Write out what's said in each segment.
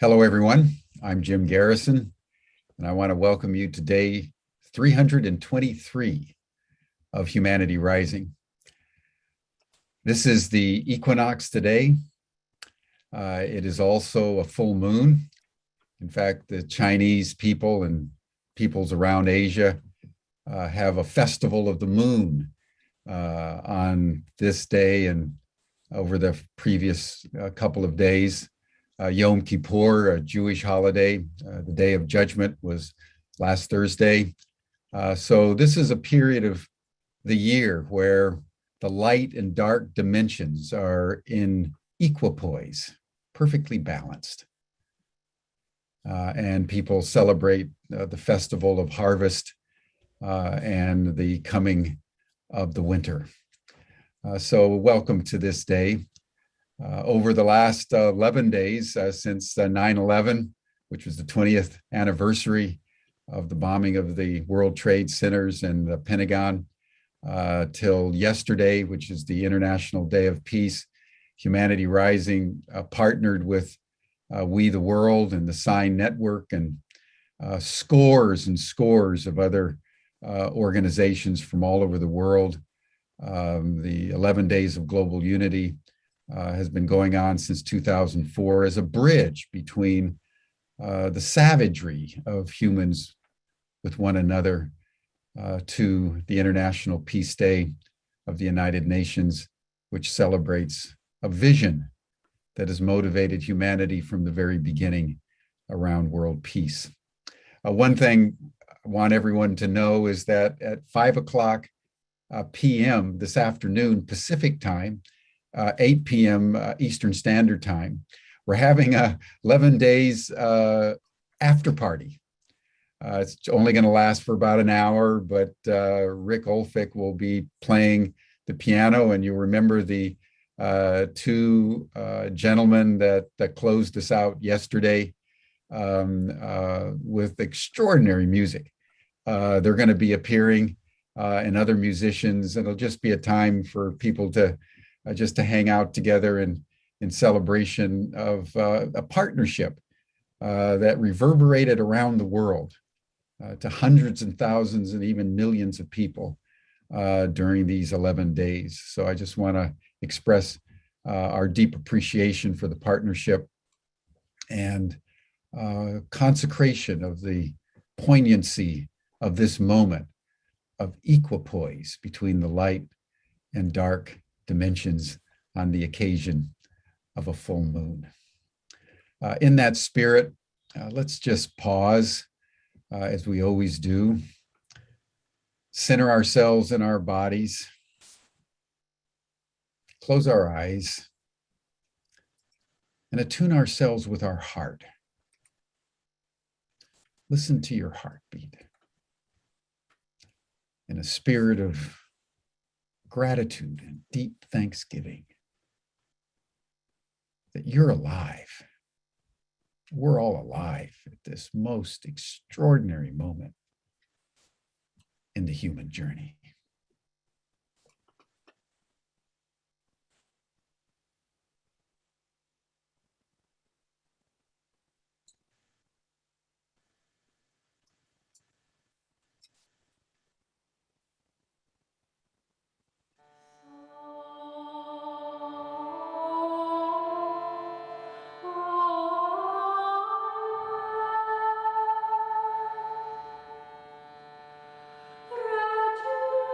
Hello, everyone. I'm Jim Garrison, and I want to welcome you to day 323 of Humanity Rising. This is the equinox today. It is also a full moon. In fact, the Chinese people and peoples around Asia have a festival of the moon on this day and over the previous couple of days. Yom Kippur, a Jewish holiday. The Day of Judgment was last Thursday. So this is a period of the year where the light and dark dimensions are in equipoise, perfectly balanced. And people celebrate the festival of harvest and the coming of the winter. So welcome to this day. Over the last 11 days since 9/11, which was the 20th anniversary of the bombing of the World Trade Centers and the Pentagon, till yesterday, which is the International Day of Peace, Humanity Rising partnered with We the World and the Sign Network and scores and scores of other organizations from all over the world. The 11 Days of Global Unity has been going on since 2004 as a bridge between the savagery of humans with one another to the International Peace Day of the United Nations, which celebrates a vision that has motivated humanity from the very beginning around world peace. One thing I want everyone to know is that at 5 o'clock p.m. this afternoon, Pacific time, 8 p.m. Eastern Standard Time, we're having a 11 days after party. It's only going to last for about an hour, but Rick Olfick will be playing the piano, and you'll remember the two gentlemen that closed us out yesterday with extraordinary music. They're going to be appearing, and other musicians, and it'll just be a time for people to just to hang out together in celebration of a partnership that reverberated around the world to hundreds and thousands and even millions of people during these 11 days. So I just want to express our deep appreciation for the partnership and consecration of the poignancy of this moment of equipoise between the light and dark dimensions on the occasion of a full moon. In that spirit, let's just pause as we always do, center ourselves in our bodies, close our eyes, and attune ourselves with our heart. Listen to your heartbeat in a spirit of gratitude and deep thanksgiving that you're alive. We're all alive at this most extraordinary moment in the human journey. Raju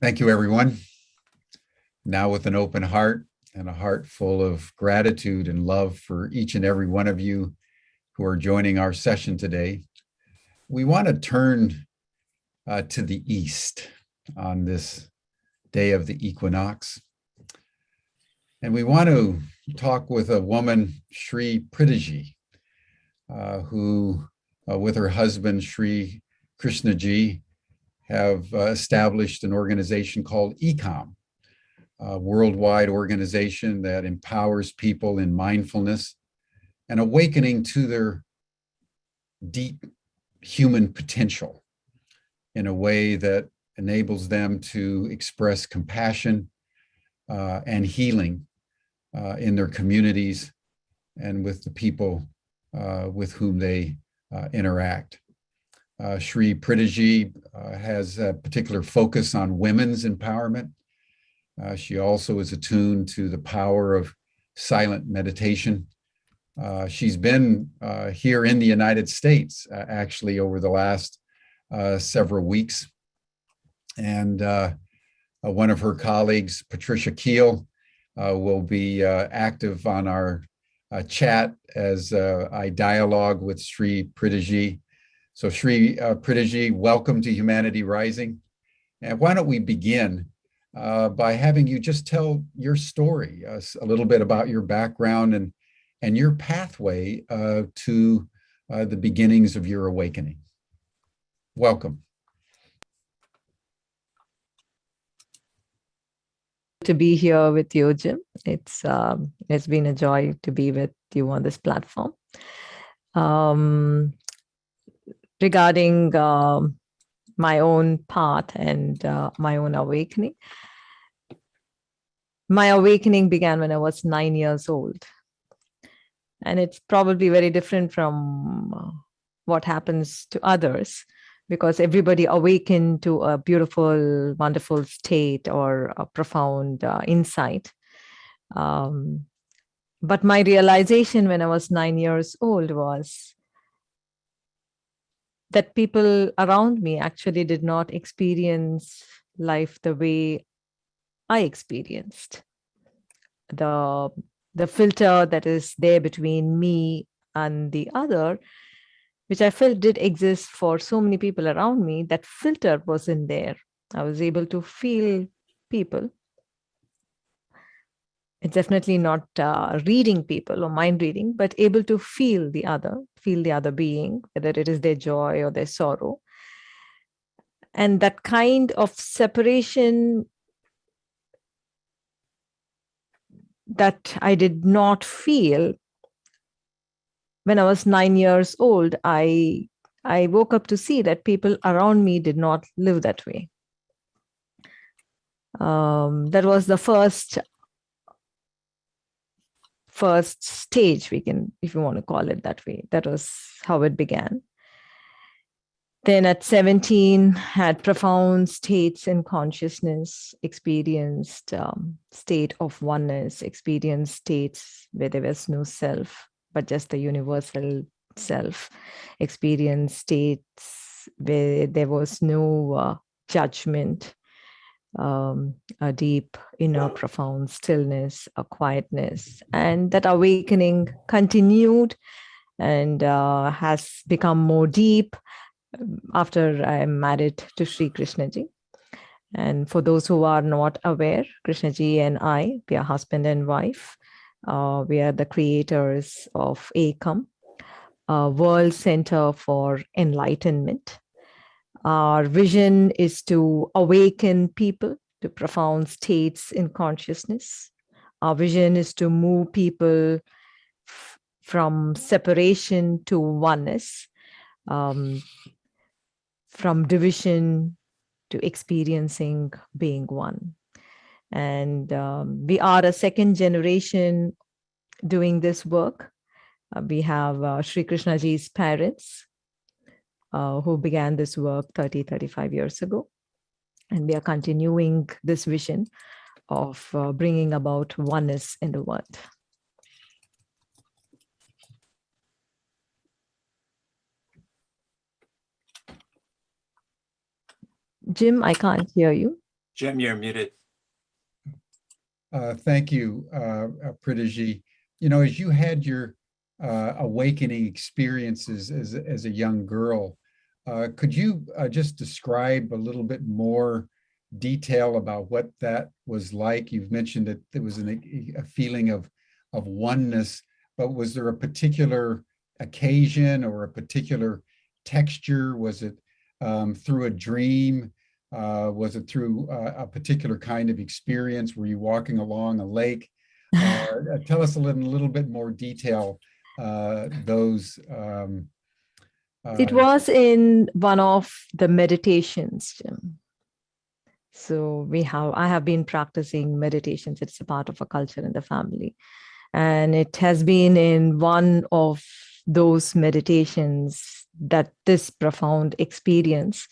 Thank you, everyone. Now, with an open heart and a heart full of gratitude and love for each and every one of you who are joining our session today, we want to turn to the east on this day of the equinox. And we want to talk with a woman, Sri Preethaji, who, with her husband, Sri Krishnaji, have established an organization called Ekam, a worldwide organization that empowers people in mindfulness and awakening to their deep human potential in a way that enables them to express compassion and healing in their communities and with the people with whom they interact. Sri Preethaji has a particular focus on women's empowerment. She also is attuned to the power of silent meditation. She's been here in the United States, actually, over the last several weeks. And one of her colleagues, Patricia Keel, will be active on our chat as I dialogue with Sri Preethaji. So Sri Preethaji, welcome to Humanity Rising. And why don't we begin by having you just tell your story, a little bit about your background and your pathway to the beginnings of your awakening. Welcome. To be here with you, Jim. It's been a joy to be with you on this platform. Regarding my own path and my own awakening. My awakening began when I was 9 years old. And it's probably very different from what happens to others, because everybody awakened to a beautiful, wonderful state or a profound insight. But my realization when I was 9 years old was that people around me actually did not experience life the way I experienced. The filter that is there between me and the other, which I felt did exist for so many people around me, that filter wasn't there. I was able to feel people. It's definitely not reading people or mind reading, but able to feel the other being, whether it is their joy or their sorrow. And that kind of separation that I did not feel when I was 9 years old, I woke up to see that people around me did not live that way. That was the first stage, we can, if you want to call it that way. That was how it began. Then at 17, had profound states in consciousness, experienced state of oneness, experienced states where there was no self, but just the universal self, experienced states where there was no judgment, a deep inner profound stillness, a quietness. And that awakening continued and has become more deep after I am married to Sri Krishnaji. And for those who are not aware, Krishnaji and I, we are husband and wife. We are the creators of Ekam, a World Center for Enlightenment. Our vision is to awaken people to profound states in consciousness. Our vision is to move people from separation to oneness, from division to experiencing being one. And we are a second generation doing this work. We have Sri Krishnaji's parents who began this work 35 years ago. And we are continuing this vision of bringing about oneness in the world. Jim, I can't hear you. Jim, you're muted. Thank you, Preethaji. You know, as you had your awakening experiences as a young girl, could you just describe a little bit more detail about what that was like? You've mentioned that there was a feeling of oneness, but was there a particular occasion or a particular texture? Was it through a dream? Was it through a particular kind of experience? Were you walking along a lake? Tell us a little bit more detail. Those. It was in one of the meditations, Jim. So I have been practicing meditations. It's a part of a culture in the family. And it has been in one of those meditations that this profound experience.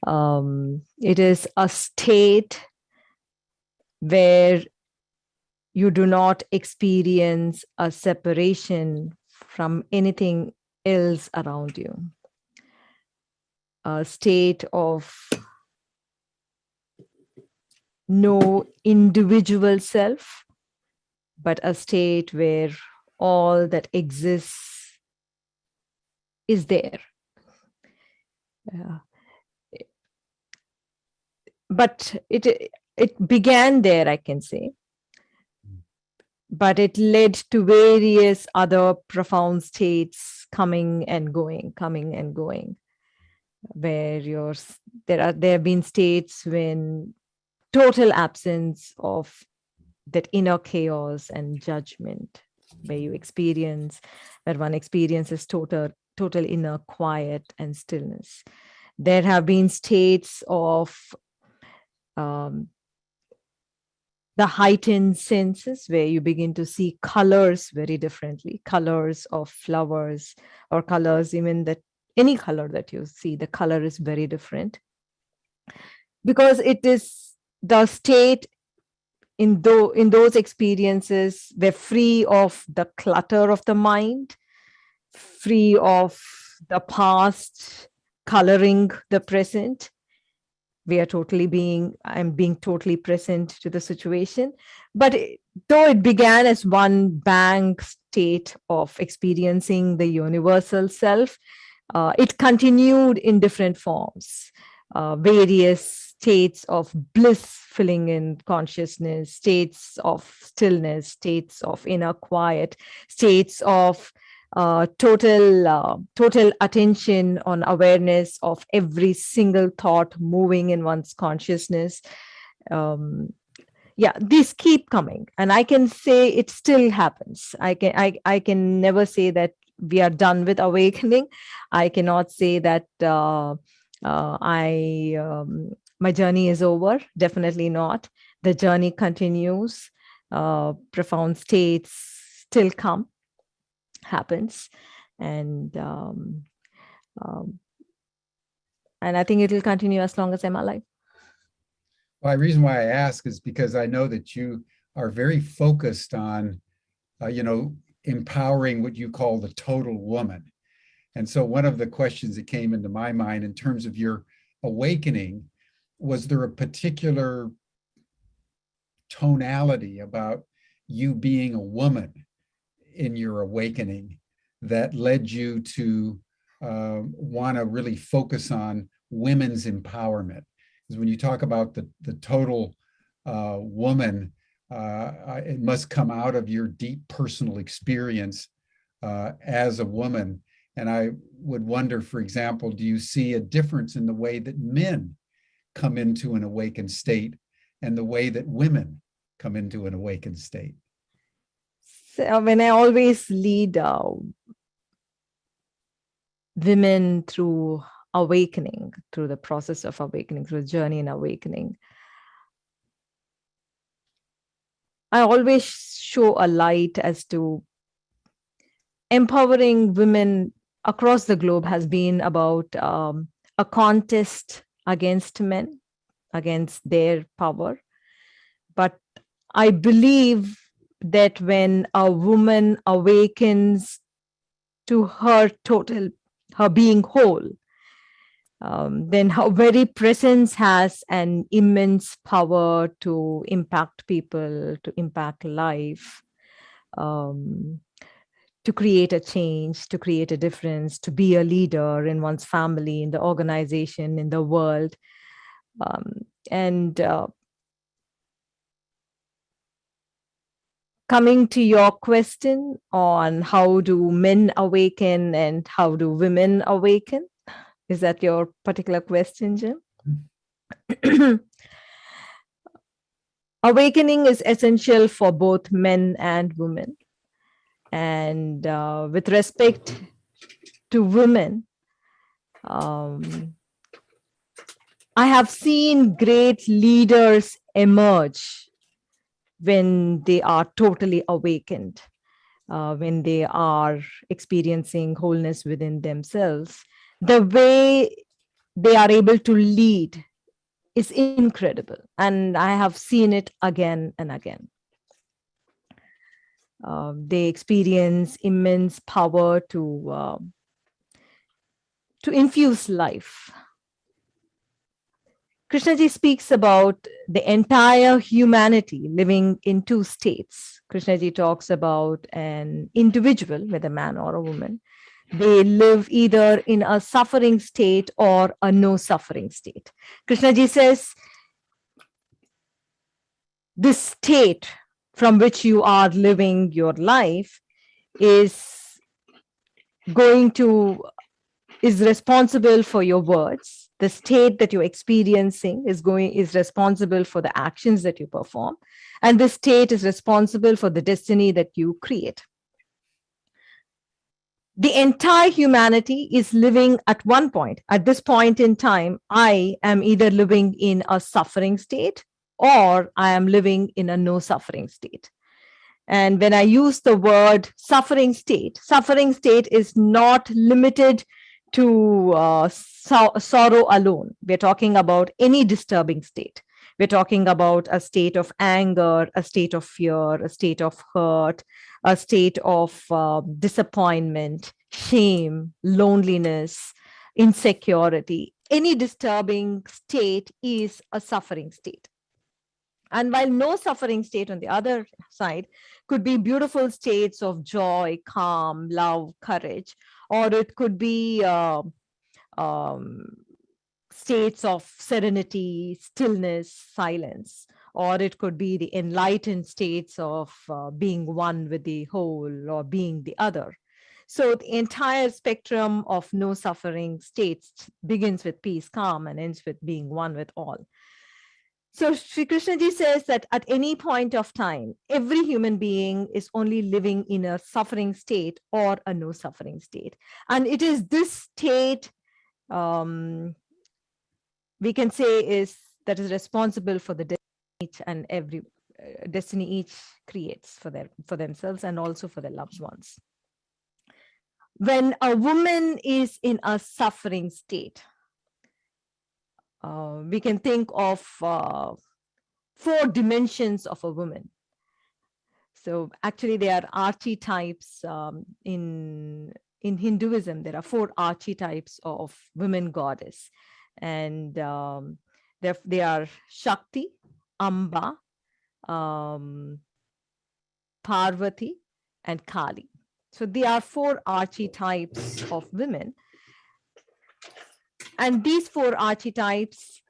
It is a state where you do not experience a separation from anything else around you. A state of no individual self, but a state where all that exists is there. But it began there, I can say. But it led to various other profound states coming and going, where there have been states when total absence of that inner chaos and judgment, where one experiences total inner quiet and stillness. There have been states of the heightened senses, where you begin to see colors very differently, colors of flowers or colors, even that any color that you see, the color is very different. Because it is the state in those experiences, we're free of the clutter of the mind, free of the past coloring the present. I'm being totally present to the situation. But though it began as one bang state of experiencing the universal self, it continued in different forms, various states of bliss filling in consciousness, states of stillness, states of inner quiet, states of total attention on awareness of every single thought moving in one's consciousness. These keep coming, and I can say it still happens. I can never say that we are done with awakening. I cannot say that my journey is over. Definitely not. The journey continues. Profound states still happens, and I think it will continue as long as I'm alive. Well, the reason why I ask is because I know that you are very focused on, empowering what you call the total woman. And so one of the questions that came into my mind in terms of your awakening, was there a particular tonality about you being a woman in your awakening that led you to want to really focus on women's empowerment? Because when you talk about the total woman, it must come out of your deep personal experience as a woman. And I would wonder, for example, do you see a difference in the way that men come into an awakened state and the way that women come into an awakened state? So when I always lead women through awakening, through the process of awakening, through the journey in awakening, I always show a light as to empowering women across the globe has been about a contest against men, against their power. But I believe that when a woman awakens to her being whole, Then her very presence has an immense power to impact people, to impact life, um, to create a change, to create a difference, to be a leader in one's family, in the organization, in the world. And coming to your question on how do men awaken and how do women awaken, is that your particular question, Jim? Awakening is essential for both men and women. And with respect to women, I have seen great leaders emerge when they are totally awakened, when they are experiencing wholeness within themselves. The way they are able to lead is incredible. And I have seen it again and again. They experience immense power to infuse life. Krishnaji speaks about the entire humanity living in two states. Krishnaji talks about an individual, whether a man or a woman. They live either in a suffering state or a no suffering state. Krishnaji says, this state from which you are living your life is responsible for your words. The state that you're experiencing is responsible for the actions that you perform, and this state is responsible for the destiny that you create. The entire humanity is living at one point. At this point in time, I am either living in a suffering state or I am living in a no suffering state. And when I use the word suffering state is not limited to sorrow alone. We're talking about any disturbing state. We're talking about a state of anger, a state of fear, a state of hurt, a state of disappointment, shame, loneliness, insecurity. Any disturbing state is a suffering state. And while no suffering state on the other side could be beautiful states of joy, calm, love, courage, or it could be states of serenity, stillness, silence, or it could be the enlightened states of being one with the whole or being the other. So the entire spectrum of no suffering states begins with peace, calm, and ends with being one with all. So Sri Krishnaji says that at any point of time, every human being is only living in a suffering state or a no suffering state. And it is this state we can say that is responsible for the destiny each and every destiny each creates for themselves and also for their loved ones. When a woman is in a suffering state, we can think of 4 dimensions of a woman. So actually there are archetypes in Hinduism. There are 4 archetypes of women goddess. And they are Shakti, Amba, Parvati, and Kali. So there are 4 archetypes of women. And these 4 archetypes,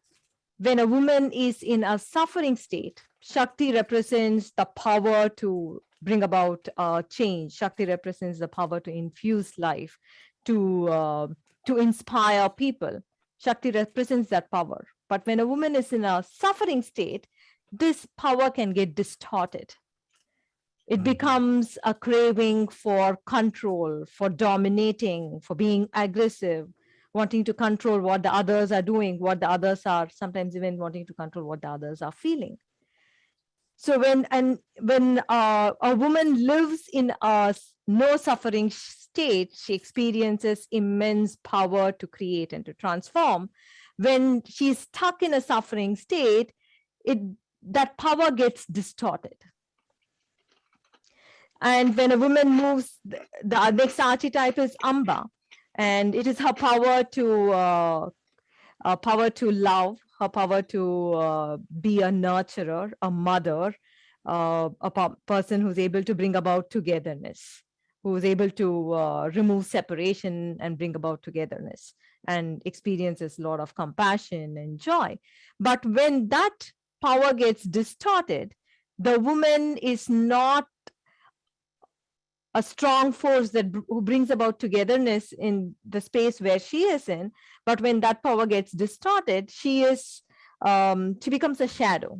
when a woman is in a suffering state, Shakti represents the power to bring about change. Shakti represents the power to infuse life, to inspire people. Shakti represents that power. But when a woman is in a suffering state, this power can get distorted. It becomes a craving for control, for dominating, for being aggressive, wanting to control what the others are doing, what the others are, sometimes even wanting to control what the others are feeling. So when a woman lives in a no suffering state, she experiences immense power to create and to transform. When she's stuck in a suffering state, that power gets distorted. And when a woman moves, the next archetype is Amba, and it is her power to power to love, her power to be a nurturer, a mother, person who's able to bring about togetherness, who's able to remove separation and bring about togetherness, and experiences a lot of compassion and joy. But when that power gets distorted, the woman is not a strong force that who brings about togetherness in the space where she is in. But when that power gets distorted, she becomes a shadow.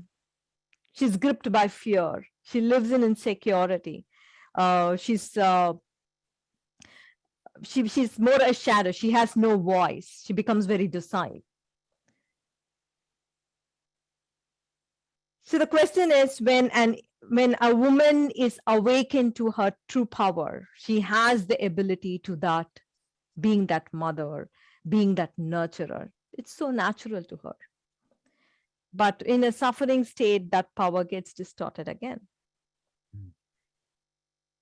She's gripped by fear. She lives in insecurity. She's more a shadow. She has no voice. She becomes very docile. So the question is, when a woman is awakened to her true power, she has the ability to that, being that mother, being that nurturer. It's so natural to her. But in a suffering state, that power gets distorted again.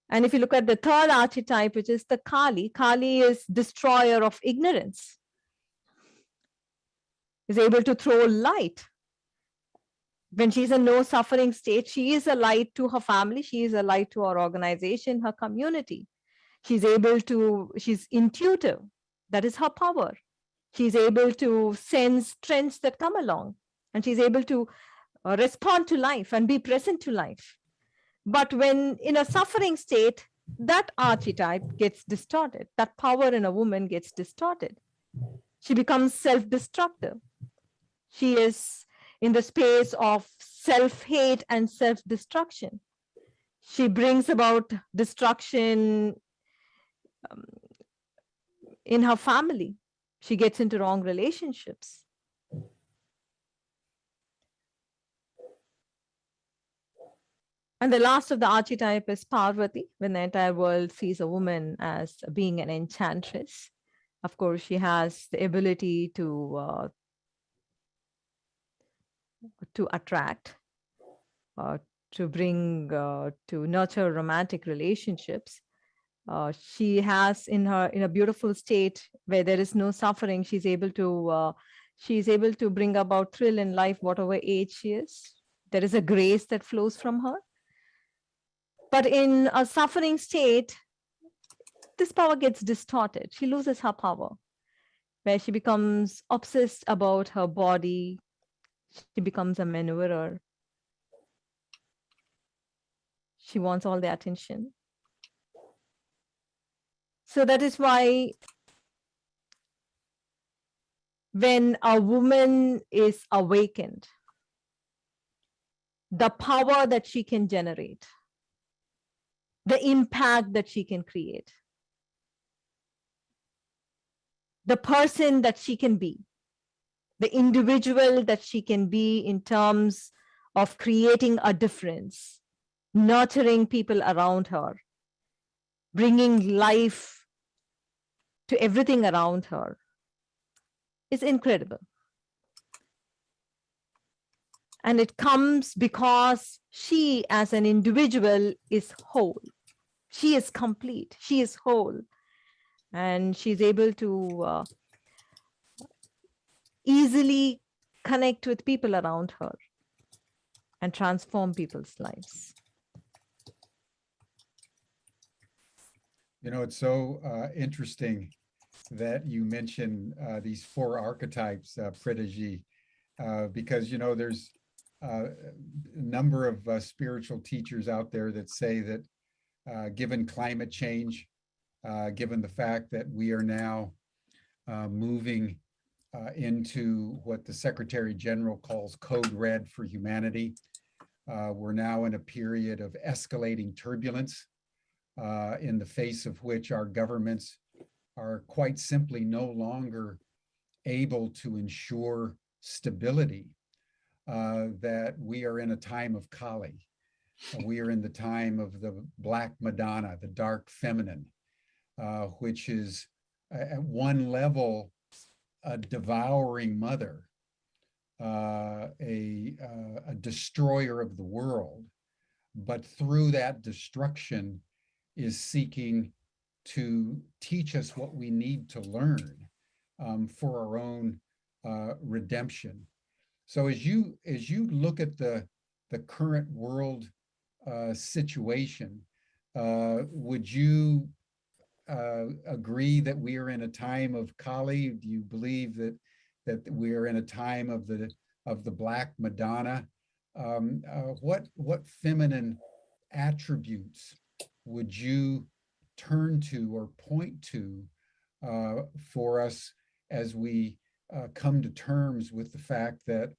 And if you look at the third archetype, which is the Kali, Kali is destroyer of ignorance, is able to throw light. When she's in no suffering state, she is a light to her family, she is a light to her organization, her community. She's intuitive. That is her power. She's able to sense trends that come along, and she's able to respond to life and be present to life. But when in a suffering state, that archetype gets distorted. That power in a woman gets distorted. She becomes self-destructive. She is in the space of self-hate and self-destruction. She brings about destruction in her family. She gets into wrong relationships. And the last of the archetype is Parvati, when the entire world sees a woman as being an enchantress. Of course, she has the ability to attract, to bring, to nurture romantic relationships. She has in a beautiful state where there is no suffering, she's able to bring about thrill in life, whatever age she is. There is a grace that flows from her. But in a suffering state, this power gets distorted. She loses her power, where she becomes obsessed about her body. She becomes a maneuverer. She wants all the attention. So that is why when a woman is awakened, the power that she can generate, the impact that she can create, the person that she can be, the individual that she can be in terms of creating a difference, nurturing people around her, bringing life to everything around her, is incredible. And it comes because she, as an individual, is whole. She is complete. She is whole. And she's able to easily connect with people around her and transform people's lives. You know, it's so interesting that you mention these four archetypes, Preethaji, because, you know, there's a number of spiritual teachers out there that say that given climate change, given the fact that we are now moving into what the Secretary General calls Code Red for humanity, we're now in a period of escalating turbulence, in the face of which our governments are quite simply no longer able to ensure stability, that we are in a time of Kali. We are in the time of the Black Madonna, the dark feminine, which is at one level a devouring mother, a destroyer of the world, but through that destruction is seeking to teach us what we need to learn for our own redemption. So as you look at the current world situation, would you agree that we are in a time of Kali? Do you believe that we are in a time of the Black Madonna? What feminine attributes would you turn to or point to for us as we come to terms with the fact that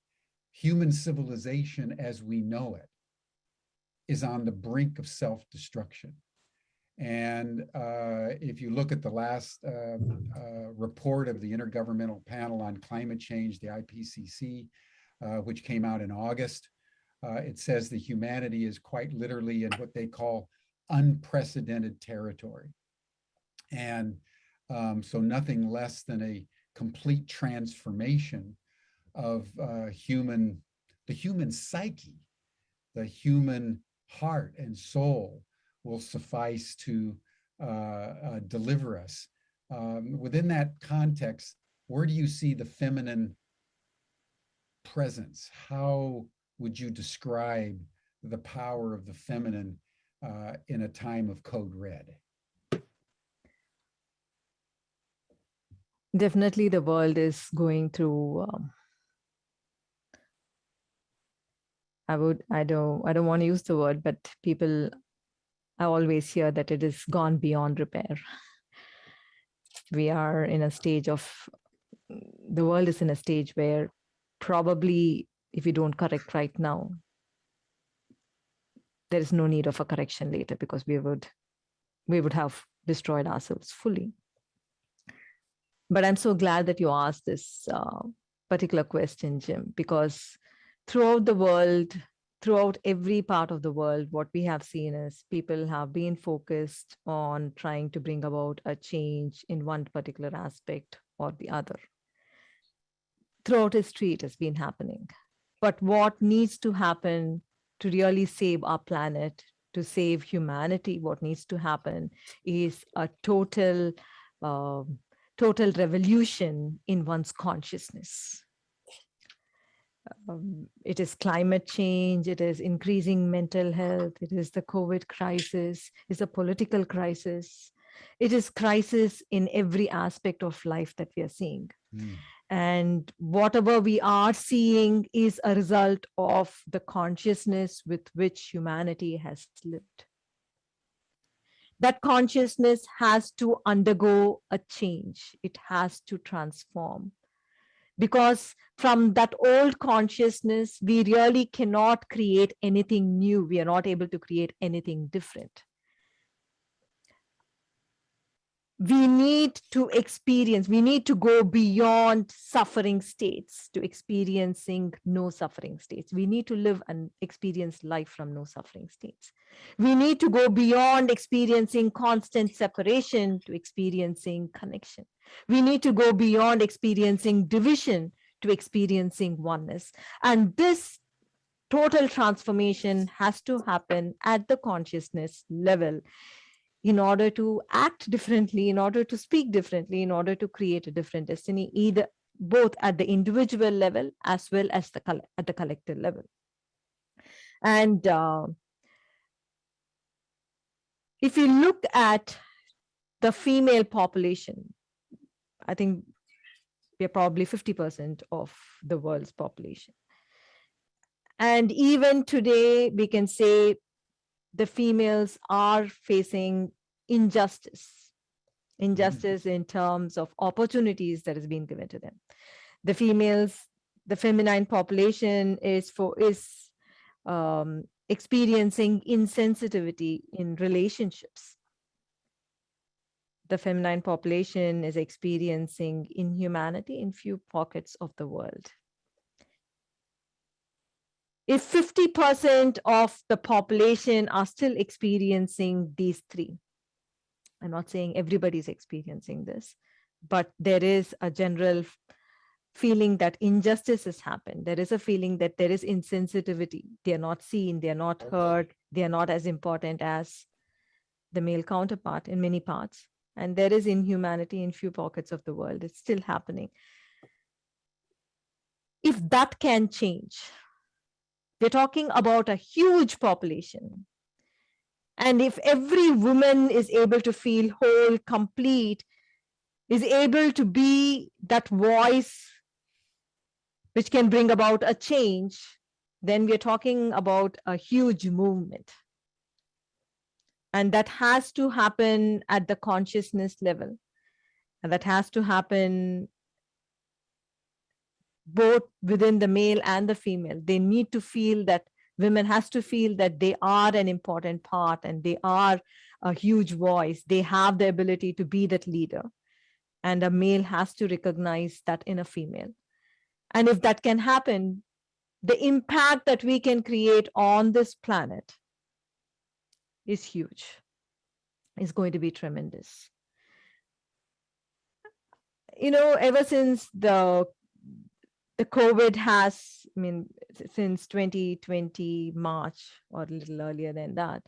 human civilization as we know it is on the brink of self-destruction? And if you look at the last report of the Intergovernmental Panel on Climate Change, the IPCC, which came out in August, it says that humanity is quite literally in what they call unprecedented territory. And so nothing less than a complete transformation of the human psyche, the human heart and soul will suffice to deliver us. Within that context, where do you see the feminine presence? How would you describe the power of the feminine in a time of code red? Definitely, the world is going through. I don't want to use the word, but people, I always hear that it is gone beyond repair. We are in a stage of, the world is in a stage where probably if we don't correct right now, there is no need of a correction later, because we would have destroyed ourselves fully. But I'm so glad that you asked this particular question, Jim, because throughout the world, throughout every part of the world, what we have seen is people have been focused on trying to bring about a change in one particular aspect or the other. Throughout history, it has been happening. But what needs to happen to really save our planet, to save humanity, what needs to happen is a total revolution in one's consciousness. It is climate change, it is increasing mental health, it is the COVID crisis, it's a political crisis. It is crisis in every aspect of life that we are seeing. And whatever we are seeing is a result of the consciousness with which humanity has lived. That consciousness has to undergo a change. It has to transform. Because from that old consciousness, we really cannot create anything new. We are not able to create anything different. We need to experience, we need to go beyond suffering states to experiencing no suffering states. We need to live and experience life from no suffering states. We need to go beyond experiencing constant separation to experiencing connection. We need to go beyond experiencing division to experiencing oneness. And this total transformation has to happen at the consciousness level, in order to act differently, in order to speak differently, in order to create a different destiny, either both at the individual level as well as at the collective level. And if you look at the female population, I think we're probably 50% of the world's population. And even today, we can say the females are facing injustice in terms of opportunities that has been given to them. The feminine population is experiencing insensitivity in relationships. The feminine population is experiencing inhumanity in few pockets of the world. If 50% of the population are still experiencing these three, I'm not saying everybody's experiencing this, but there is a general feeling that injustice has happened. There is a feeling that there is insensitivity. They are not seen, they are not heard, they are not as important as the male counterpart in many parts. And there is inhumanity in few pockets of the world. It's still happening. if that can change, we're talking about a huge population. And if every woman is able to feel whole, complete, is able to be that voice which can bring about a change, then we're talking about a huge movement. And that has to happen at the consciousness level. And that has to happen both within the male and the female. They need to feel that, women has to feel that they are an important part and they are a huge voice. They have the ability to be that leader. And a male has to recognize that in a female. And if that can happen, the impact that we can create on this planet is huge. It's going to be tremendous. You know, ever since the COVID has, I mean, since 2020 March or a little earlier than that,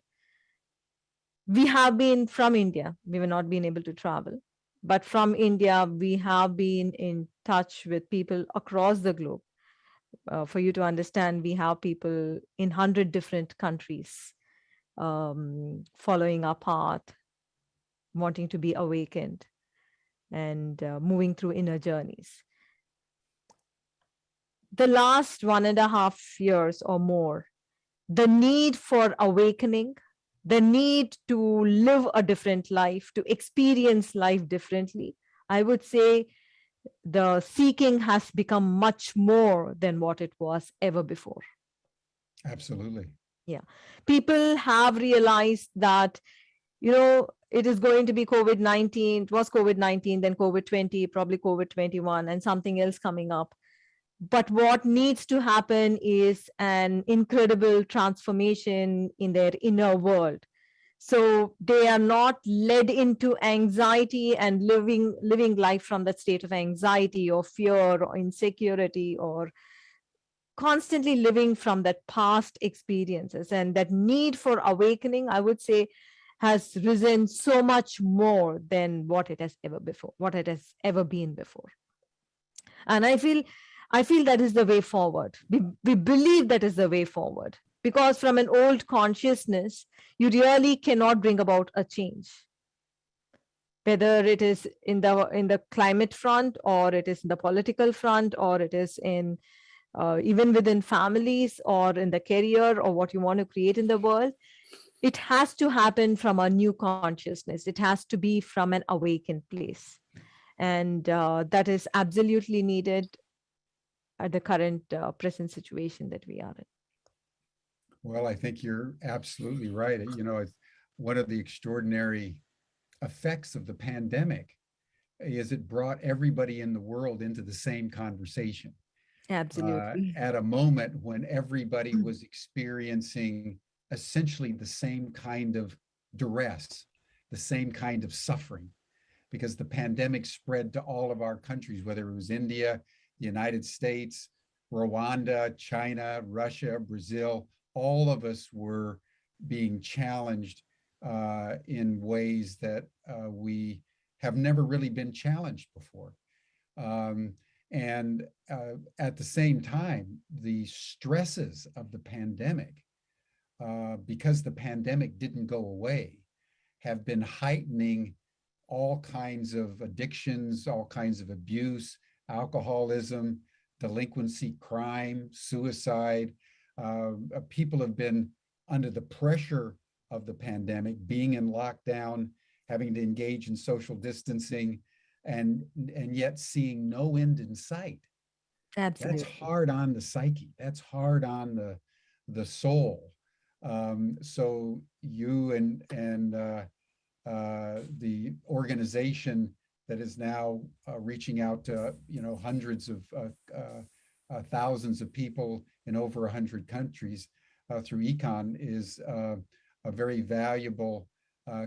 we have been from India. We have not been able to travel, but from India, we have been in touch with people across the globe. For you to understand, we have people in 100 different countries following our path, wanting to be awakened and moving through inner journeys. The last 1.5 years or more, the need for awakening, the need to live a different life, to experience life differently, I would say the seeking has become much more than what it was ever before. Absolutely. Yeah. People have realized that, you know, it is going to be COVID-19. It was COVID-19, then COVID-20, probably COVID-21, and something else coming up. But what needs to happen is an incredible transformation in their inner world. So they are not led into anxiety and living life from that state of anxiety or fear or insecurity, or constantly living from that past experiences. And that need for awakening, I would say, has risen so much more than what it has ever been before. And I feel that is the way forward. We believe that is the way forward, because from an old consciousness, you really cannot bring about a change, whether it is in the climate front, or it is in the political front, or it is in even within families, or in the career, or what you want to create in the world. It has to happen from a new consciousness. It has to be from an awakened place. And that is absolutely needed at the current present situation that we are in. Well, I think you're absolutely right. You know, it's one of the extraordinary effects of the pandemic is it brought everybody in the world into the same conversation. Absolutely. At a moment when everybody was experiencing essentially the same kind of duress, the same kind of suffering, because the pandemic spread to all of our countries, whether it was India, the United States, Rwanda, China, Russia, Brazil. All of us were being challenged in ways that we have never really been challenged before. And at the same time, the stresses of the pandemic, because the pandemic didn't go away, have been heightening all kinds of addictions, all kinds of abuse, alcoholism, delinquency, crime, suicide. People have been under the pressure of the pandemic, being in lockdown, having to engage in social distancing, and yet seeing no end in sight. Absolutely. That's hard on the psyche. That's hard on the soul. So you and the organization that is now reaching out to hundreds of thousands of people in over 100 countries through Ekam is a very valuable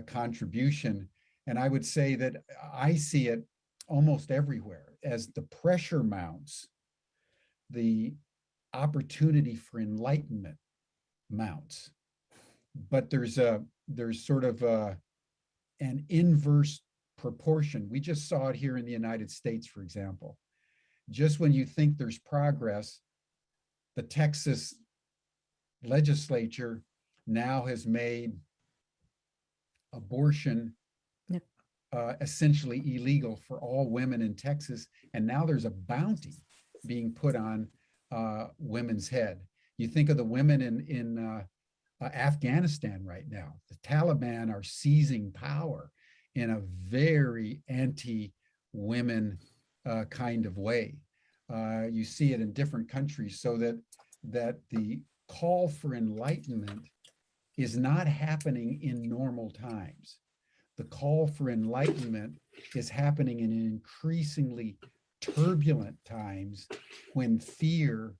contribution. And I would say that I see it almost everywhere. As the pressure mounts, the opportunity for enlightenment mounts. But there's sort of an inverse proportion. We just saw it here in the United States, for example. just when you think there's progress, the Texas legislature now has made abortion Yep. Essentially illegal for all women in Texas. And now there's a bounty being put on women's head. You think of the women in Afghanistan right now. The Taliban are seizing power in a very anti-women kind of way. You see it in different countries, so that the call for enlightenment is not happening in normal times. The call for enlightenment is happening in increasingly turbulent times when fear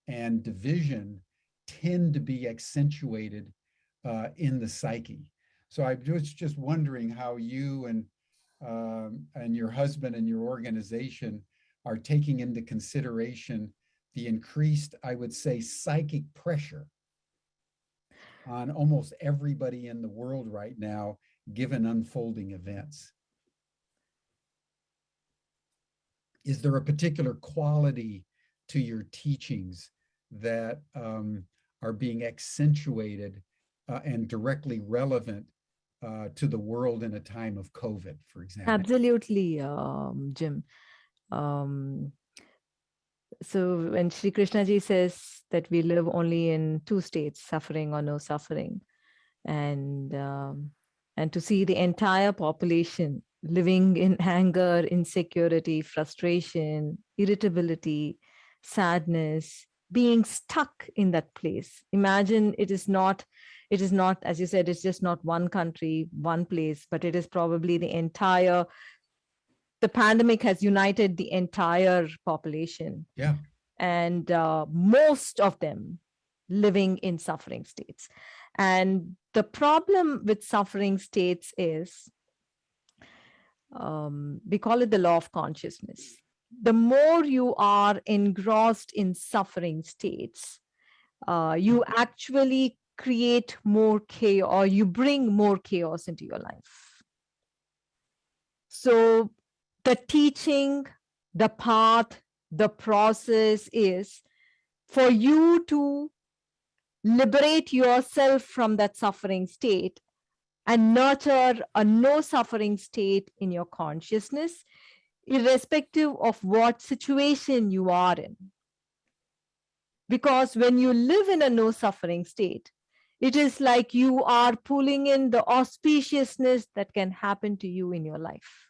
and division tend to be accentuated in the psyche. So I was just wondering how you and your husband and your organization are taking into consideration the increased, I would say, psychic pressure on almost everybody in the world right now, given unfolding events. Is there a particular quality to your teachings that are being accentuated and directly relevant to the world in a time of COVID, for example? Absolutely, Jim. So when Sri Krishnaji says that we live only in two states, suffering or no suffering, and to see the entire population living in anger, insecurity, frustration, irritability, sadness, being stuck in that place. Imagine it is not, as you said, it's just not one country, one place, but it is probably the pandemic has united the entire population. Yeah. And most of them living in suffering states. And the problem with suffering states is, we call it the law of consciousness. The more you are engrossed in suffering states, you actually create more chaos, or you bring more chaos into your life. So the teaching, the path, the process is for you to liberate yourself from that suffering state and nurture a no suffering state in your consciousness, irrespective of what situation you are in. Because when you live in a no suffering state, it is like you are pulling in the auspiciousness that can happen to you in your life.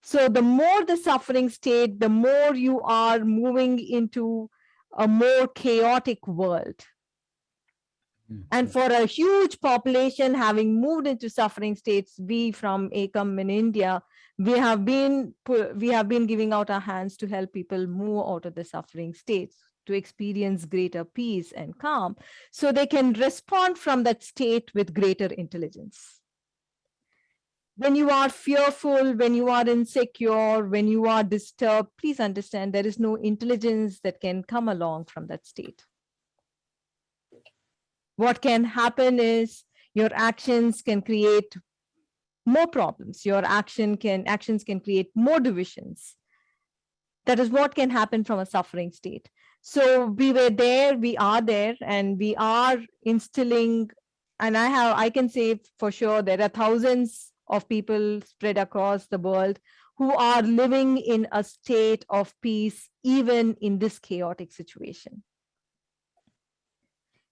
So the more the suffering state, the more you are moving into a more chaotic world. And for a huge population having moved into suffering states, we from Ekam in India, we have been giving out our hands to help people move out of the suffering states, to experience greater peace and calm, so they can respond from that state with greater intelligence. When you are fearful, when you are insecure, when you are disturbed, please understand there is no intelligence that can come along from that state. What can happen is your actions can create more problems. Your actions can create more divisions. That is what can happen from a suffering state. So we were there, we are there, and we are instilling, and I can say for sure there are thousands of people spread across the world who are living in a state of peace, even in this chaotic situation.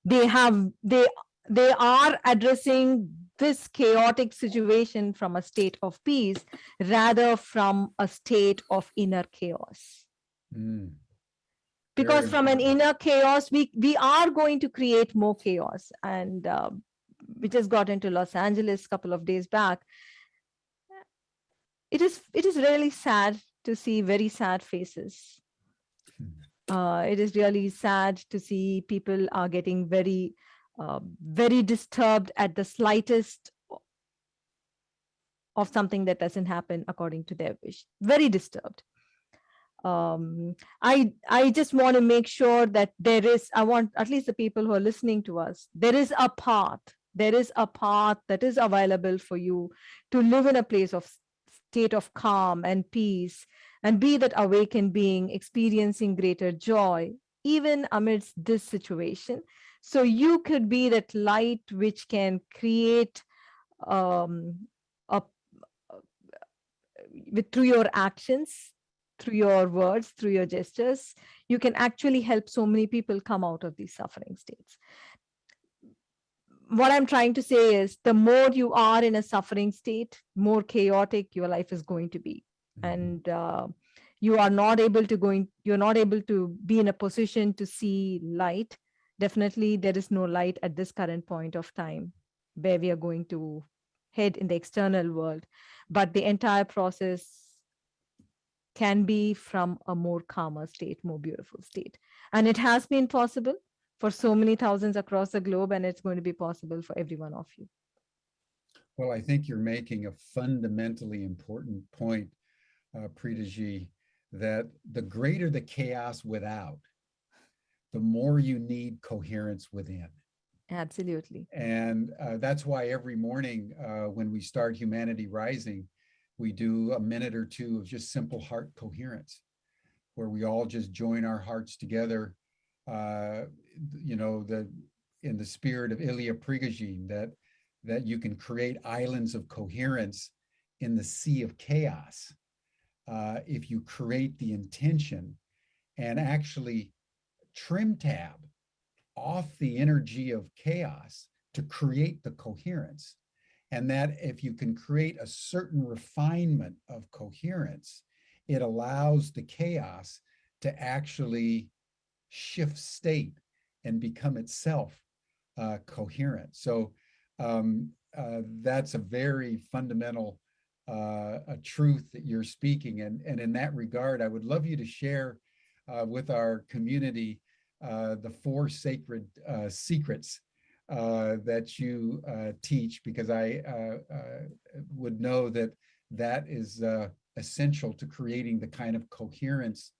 They are addressing this chaotic situation from a state of peace rather from a state of inner chaos. Because from an inner chaos, we are going to create more chaos. And we just got into Los Angeles a couple of days back. It is really sad to see very sad faces. It is really sad to see people are getting very, very disturbed at the slightest of something that doesn't happen according to their wish. Very disturbed. I just want to make sure that I want at least the people who are listening to us, there is a path that is available for you to live in a place of state of calm and peace, and be that awakened being experiencing greater joy even amidst this situation. So you could be that light which can create a with through your actions, through your words, through your gestures, you can actually help so many people come out of these suffering states. What I'm trying to say is the more you are in a suffering state, more chaotic your life is going to be. And you're not able to be in a position to see light. Definitely there is no light at this current point of time where we are going to head in the external world, but the entire process can be from a more calmer state, more beautiful state. And it has been possible for so many thousands across the globe, and it's going to be possible for every one of you. Well, I think you're making a fundamentally important point, Preethaji, that the greater the chaos without, the more you need coherence within. Absolutely. And that's why every morning when we start Humanity Rising, we do a minute or two of just simple heart coherence, where we all just join our hearts together, in the spirit of Ilya Prigogine, that you can create islands of coherence in the sea of chaos if you create the intention and actually trim tab off the energy of chaos to create the coherence. And that if you can create a certain refinement of coherence, it allows the chaos to actually shift state and become itself coherent. So that's a very fundamental a truth that you're speaking. And in that regard, I would love you to share with our community the 4 sacred secrets that you teach, because I would know that that is essential to creating the kind of coherence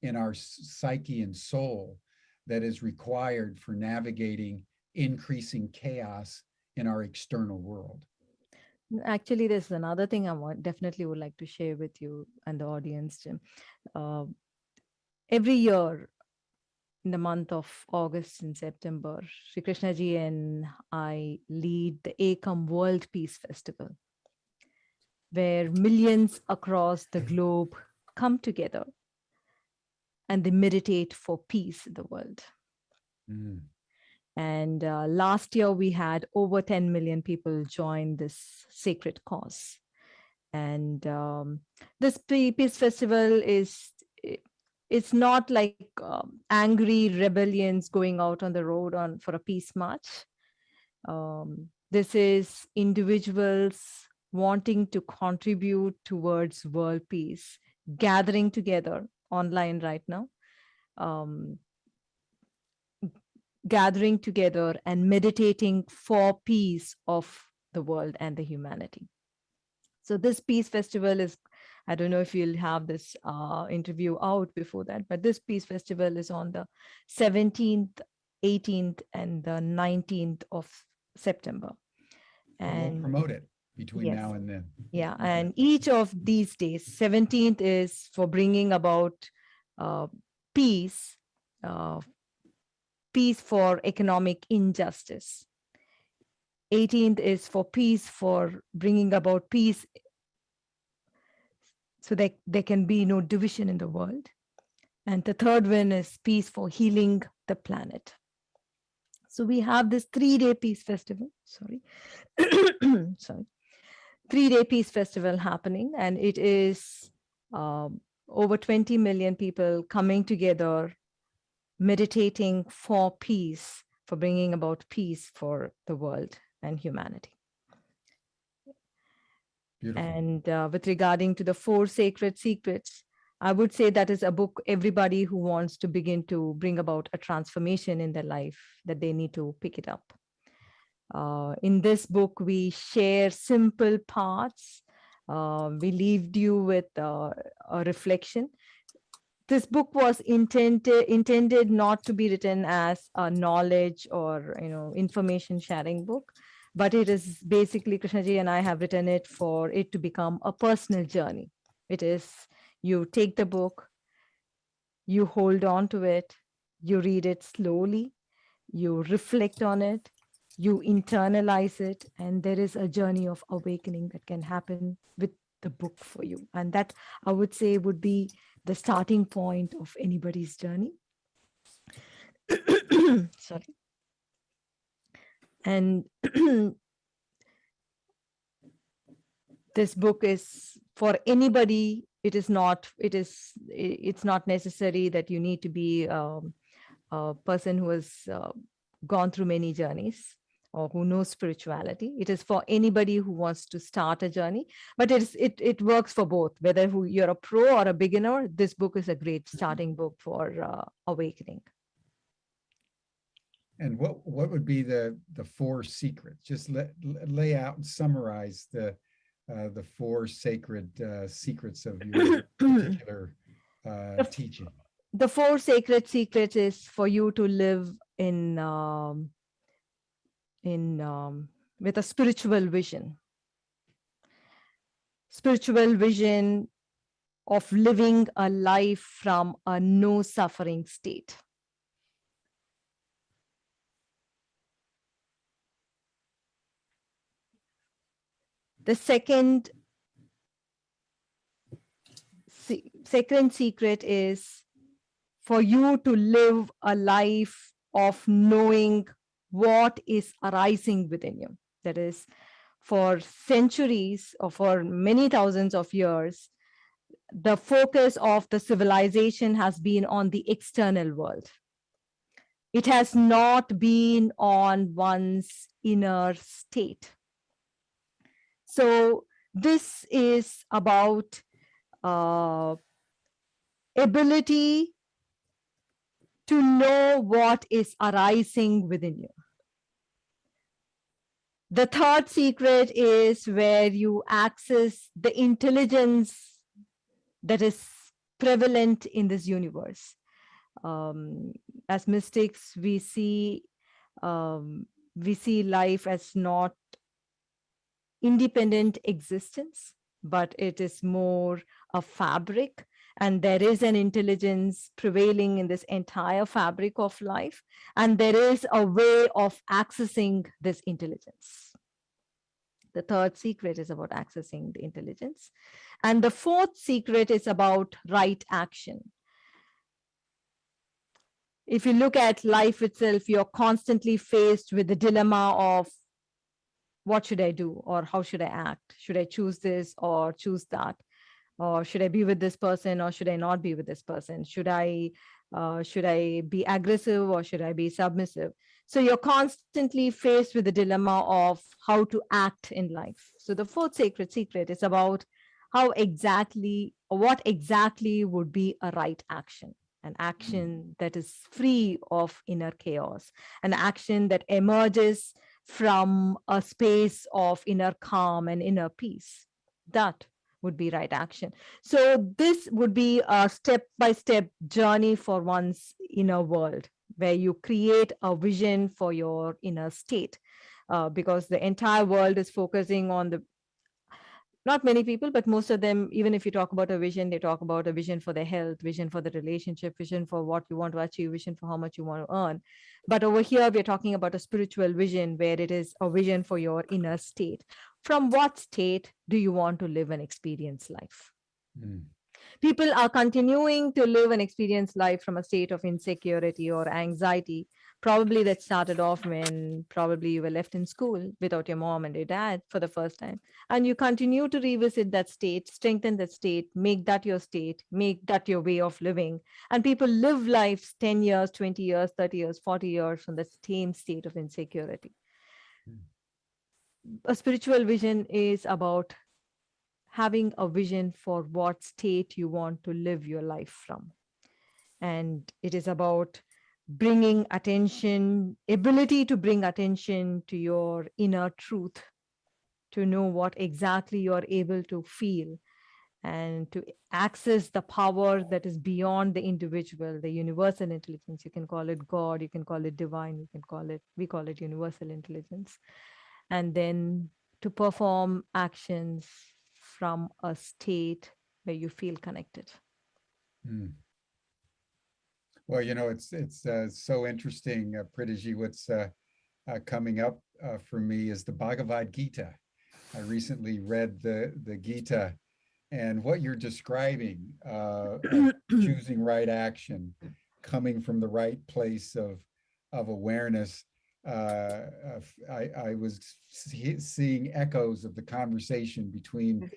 in our psyche and soul that is required for navigating increasing chaos in our external world. Actually, there's another thing I definitely would like to share with you and the audience, Jim. Every year, in the month of August and September, Sri Krishnaji and I lead the Ekam World Peace Festival, where millions across the globe come together and they meditate for peace in the world. Mm. And last year, we had over 10 million people join this sacred cause. And this peace festival it's not like angry rebellions going out on the road for a peace march. This is individuals wanting to contribute towards world peace, gathering together online right now, gathering together and meditating for peace of the world and the humanity. So this peace festival is, I don't know if you'll have this interview out before that, but this peace festival is on the 17th, 18th, and the 19th of September. And we'll promote it between now and then. Yeah, and each of these days, 17th is for bringing about peace, peace for economic injustice. 18th is for peace, for bringing about peace so that there can be no division in the world. And the third one is peace for healing the planet. So we have this 3-day peace festival, sorry, 3-day peace festival happening, and it is over 20 million people coming together, meditating for peace, for bringing about peace for the world and humanity. Beautiful. And with regarding to the 4 sacred secrets, I would say that is a book everybody who wants to begin to bring about a transformation in their life, that they need to pick it up. In this book, we share simple parts. We leave you with a reflection. This book was intended not to be written as a knowledge or information sharing book, but it is basically Krishnaji and I have written it for it to become a personal journey. It is You take the book, you hold on to it, you read it slowly, you reflect on it, you internalize it, and there is a journey of awakening that can happen with the book for you. And that, I would say, would be the starting point of anybody's journey. Sorry. And this book is for anybody. It's not necessary that you need to be a person who has gone through many journeys or who knows spirituality. It is for anybody who wants to start a journey, but it works for both. Whether you're a pro or a beginner, this book is a great starting book for awakening. And what would be the four secrets? Just lay out and summarize the four sacred secrets of your particular teaching. The four sacred secrets is for you to live with a spiritual vision of living a life from a no suffering state. The second secret is for you to live a life of knowing what is arising within you. That is, for centuries or for many thousands of years, the focus of the civilization has been on the external world. It has not been on one's inner state. So this is about ability to know what is arising within you. The third secret is where you access the intelligence that is prevalent in this universe. As mystics, we see life as not independent existence, but it is more a fabric, and there is an intelligence prevailing in this entire fabric of life, and there is a way of accessing this intelligence. The third secret is about accessing the intelligence, and the fourth secret is about right action. If you look at life itself, you're constantly faced with the dilemma of what should I do, or how should I act? Should I choose this or choose that? Or should I be with this person or should I not be with this person? Should I be aggressive or should I be submissive? So you're constantly faced with the dilemma of how to act in life. So the fourth sacred secret is about what exactly would be a right action, an action that is free of inner chaos, an action that emerges from a space of inner calm and inner peace. That would be right action. So this would be a step-by-step journey for one's inner world, where you create a vision for your inner state, because the entire world is focusing on not many people, but most of them, even if you talk about a vision, they talk about a vision for their health, vision for the relationship, vision for what you want to achieve, vision for how much you want to earn. But over here, we're talking about a spiritual vision where it is a vision for your inner state. From what state do you want to live and experience life? People are continuing to live and experience life from a state of insecurity or anxiety. Probably that started off when probably you were left in school without your mom and your dad for the first time. And you continue to revisit that state, strengthen that state, make that your state, make that your way of living. And people live lives 10 years, 20 years, 30 years, 40 years from the same state of insecurity. A spiritual vision is about having a vision for what state you want to live your life from. And it is about ability to bring attention to your inner truth, to know what exactly you're able to feel, and to access the power that is beyond the individual, the universal intelligence. You can call it God, you can call it divine, we call it universal intelligence. And then to perform actions from a state where you feel connected. Mm. Well, it's so interesting, Preethaji. What's coming up for me is the Bhagavad Gita. I recently read the Gita, and what you're describing of choosing right action, coming from the right place of awareness. I was seeing echoes of the conversation between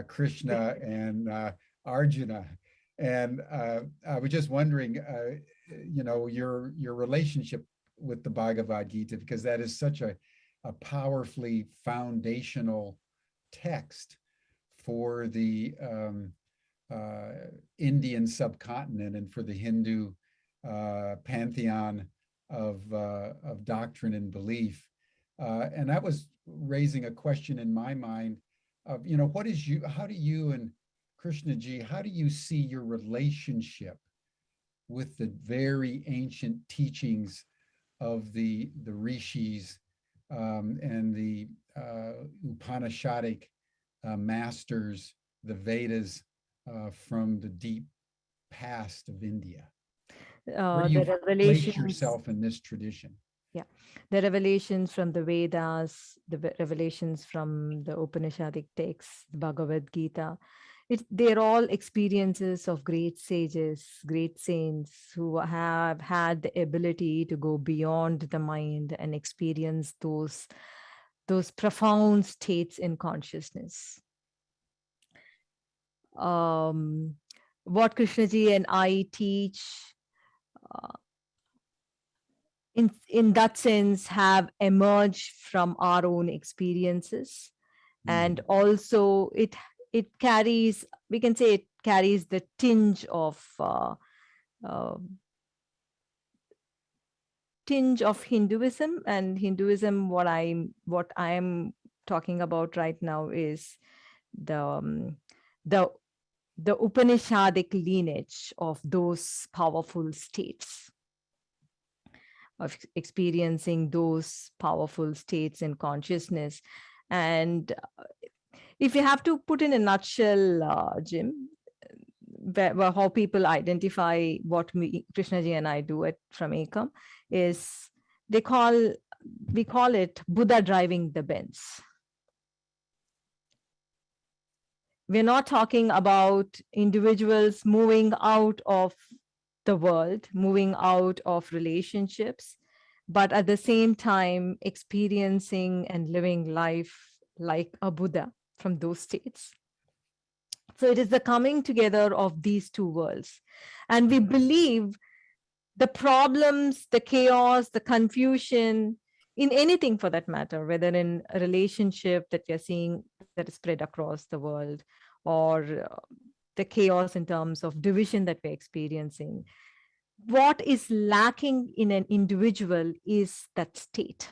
Krishna and Arjuna, and I was just wondering, your relationship with the Bhagavad Gita, because that is such a powerfully foundational text for the Indian subcontinent and for the Hindu pantheon of doctrine and belief. And that was raising a question in my mind of, how do you and Krishnaji, how do you see your relationship with the very ancient teachings of the rishis and the Upanishadic masters, the Vedas from the deep past of India? Where do you The place revelations, yourself in this tradition? yeah, the revelations from the Vedas, the revelations from the Upanishadic texts, the Bhagavad Gita, they're all experiences of great sages, great saints who have had the ability to go beyond the mind and experience those profound states in consciousness. What Krishnaji and I teach, in that sense, have emerged from our own experiences, and also it carries, we can say, it carries the tinge of Hinduism. And Hinduism, what I'm talking about right now is the Upanishadic lineage of those powerful states, of experiencing those powerful states in consciousness. And if you have to put in a nutshell, Jim, how people identify what Krishnaji and I do from Ekam is we call it Buddha driving the Benz. We're not talking about individuals moving out of the world, moving out of relationships, but at the same time experiencing and living life like a Buddha from those states. So it is the coming together of these two worlds. And we believe the problems, the chaos, the confusion, in anything for that matter, whether in a relationship that you're seeing that is spread across the world, or the chaos in terms of division that we're experiencing, what is lacking in an individual is that state.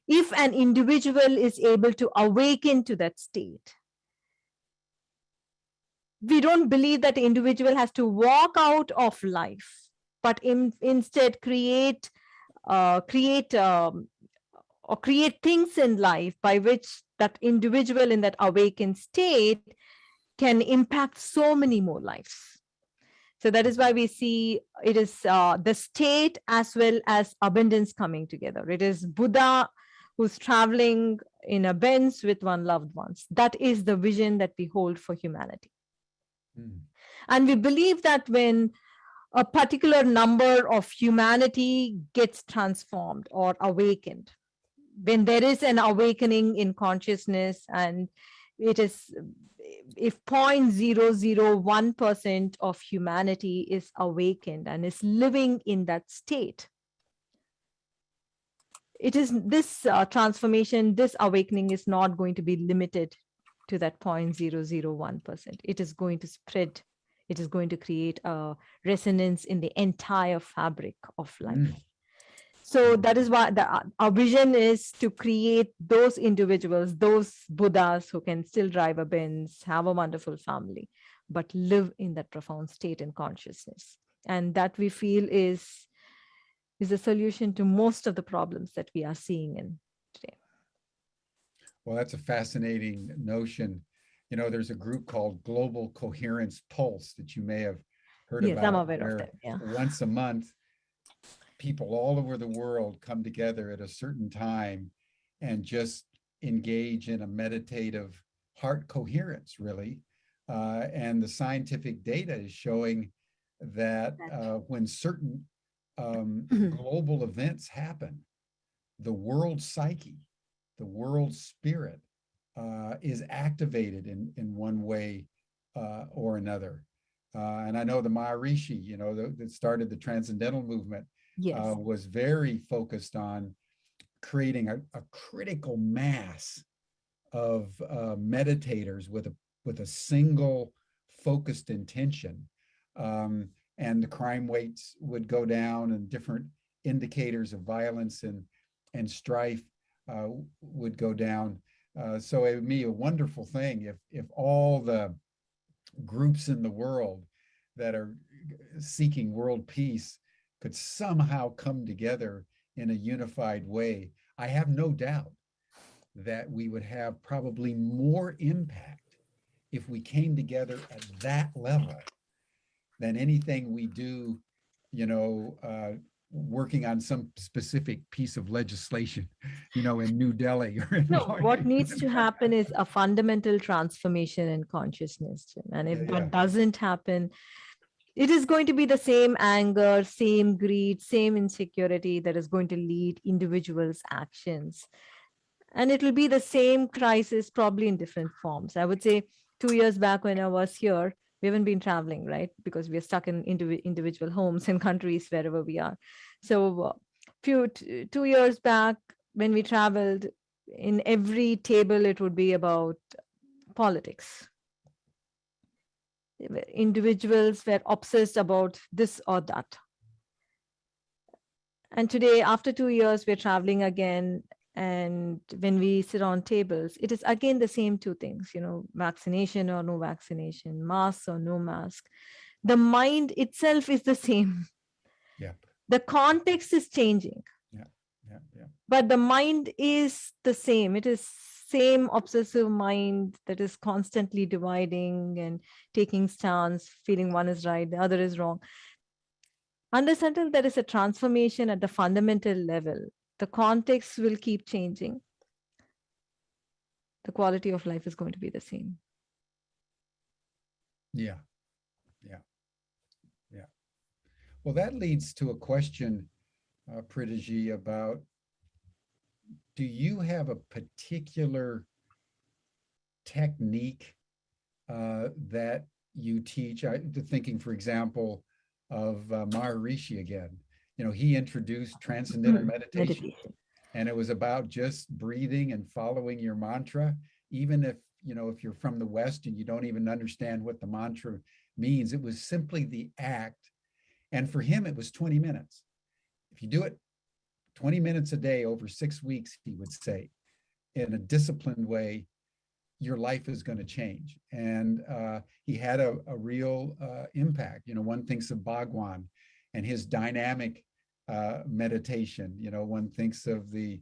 If an individual is able to awaken to that state, we don't believe that the individual has to walk out of life, but instead create things in life by which that individual in that awakened state can impact so many more lives. So that is why we see it is the state as well as abundance coming together. It is Buddha who's traveling in a Benz with one loved ones. That is the vision that we hold for humanity. And we believe that when a particular number of humanity gets transformed or awakened, when there is an awakening in consciousness, and it is, if 0.001% of humanity is awakened and is living in that state, it is this transformation, this awakening is not going to be limited to that 0.001%. It is going to spread. It is going to create a resonance in the entire fabric of life. So that is why our vision is to create those individuals, those Buddhas who can still drive a Benz, have a wonderful family, but live in that profound state and consciousness. And that we feel is a solution to most of the problems that we are seeing in today. Well, that's a fascinating notion. There's a group called Global Coherence Pulse that you may have heard Yes, I'm about, aware of where them. Yeah. once a month, people all over the world come together at a certain time and just engage in a meditative heart coherence, really. And the scientific data is showing that when certain global events happen, the world psyche, the world spirit is activated in one way or another. And I know the Maharishi, that started the transcendental movement, Yes. was very focused on creating a critical mass of meditators with a single focused intention. And the crime rates would go down, and different indicators of violence and strife would go down. So it would be a wonderful thing if all the groups in the world that are seeking world peace could somehow come together in a unified way. I have no doubt that we would have probably more impact if we came together at that level than anything we do, working on some specific piece of legislation, in New Delhi or in No, what Washington. needs to happen is a fundamental transformation in consciousness, Jim. And if that doesn't happen, it is going to be the same anger, same greed, same insecurity that is going to lead individuals' actions. And it will be the same crisis, probably in different forms. I would say 2 years back when I was here, we haven't been traveling, right? Because we are stuck in individual homes and countries wherever we are. So, 2 years back when we traveled, in every table, it would be about politics. Individuals were obsessed about this or that. And today, after 2 years, we're traveling again. And when we sit on tables, it is again the same two things, vaccination or no vaccination, mask or no mask. The mind itself is the same. Yep. The context is changing. Yeah. But the mind is the same. It is same obsessive mind that is constantly dividing and taking stance, feeling one is right, the other is wrong. Unless until there is a transformation at the fundamental level, the context will keep changing. The quality of life is going to be the same. Yeah. Well, that leads to a question, Preethaji, about, do you have a particular technique that you teach? Thinking, for example, of Maharishi again. He introduced transcendental meditation, and it was about just breathing and following your mantra. Even if you're from the West and you don't even understand what the mantra means, it was simply the act. And for him, it was 20 minutes. If you do it 20 minutes a day over 6 weeks, he would say, in a disciplined way, your life is going to change. And he had a real impact. One thinks of Bhagwan and his dynamic meditation. One thinks of the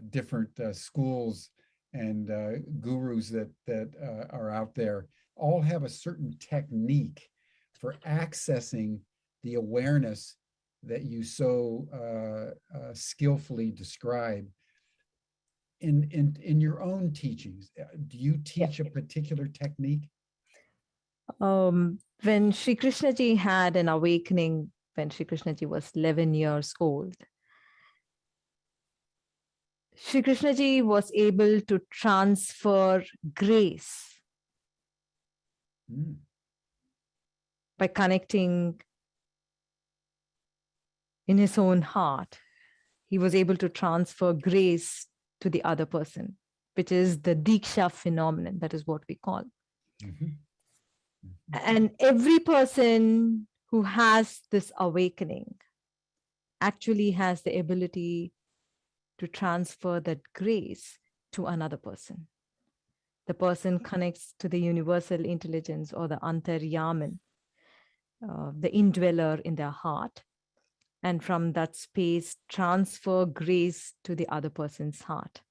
different schools and gurus that are out there. All have a certain technique for accessing the awareness that you so skillfully describe. In your own teachings, do you teach a particular technique? When Sri Krishnaji had an awakening, when Sri Krishnaji was 11 years old, Sri Krishnaji was able to transfer grace by connecting in his own heart. He was able to transfer grace to the other person, which is the Diksha phenomenon. That is what we call. And every person who has this awakening actually has the ability to transfer that grace to another person. The person connects to the universal intelligence, or the Antaryaman, the indweller in their heart. And from that space, transfer grace to the other person's heart.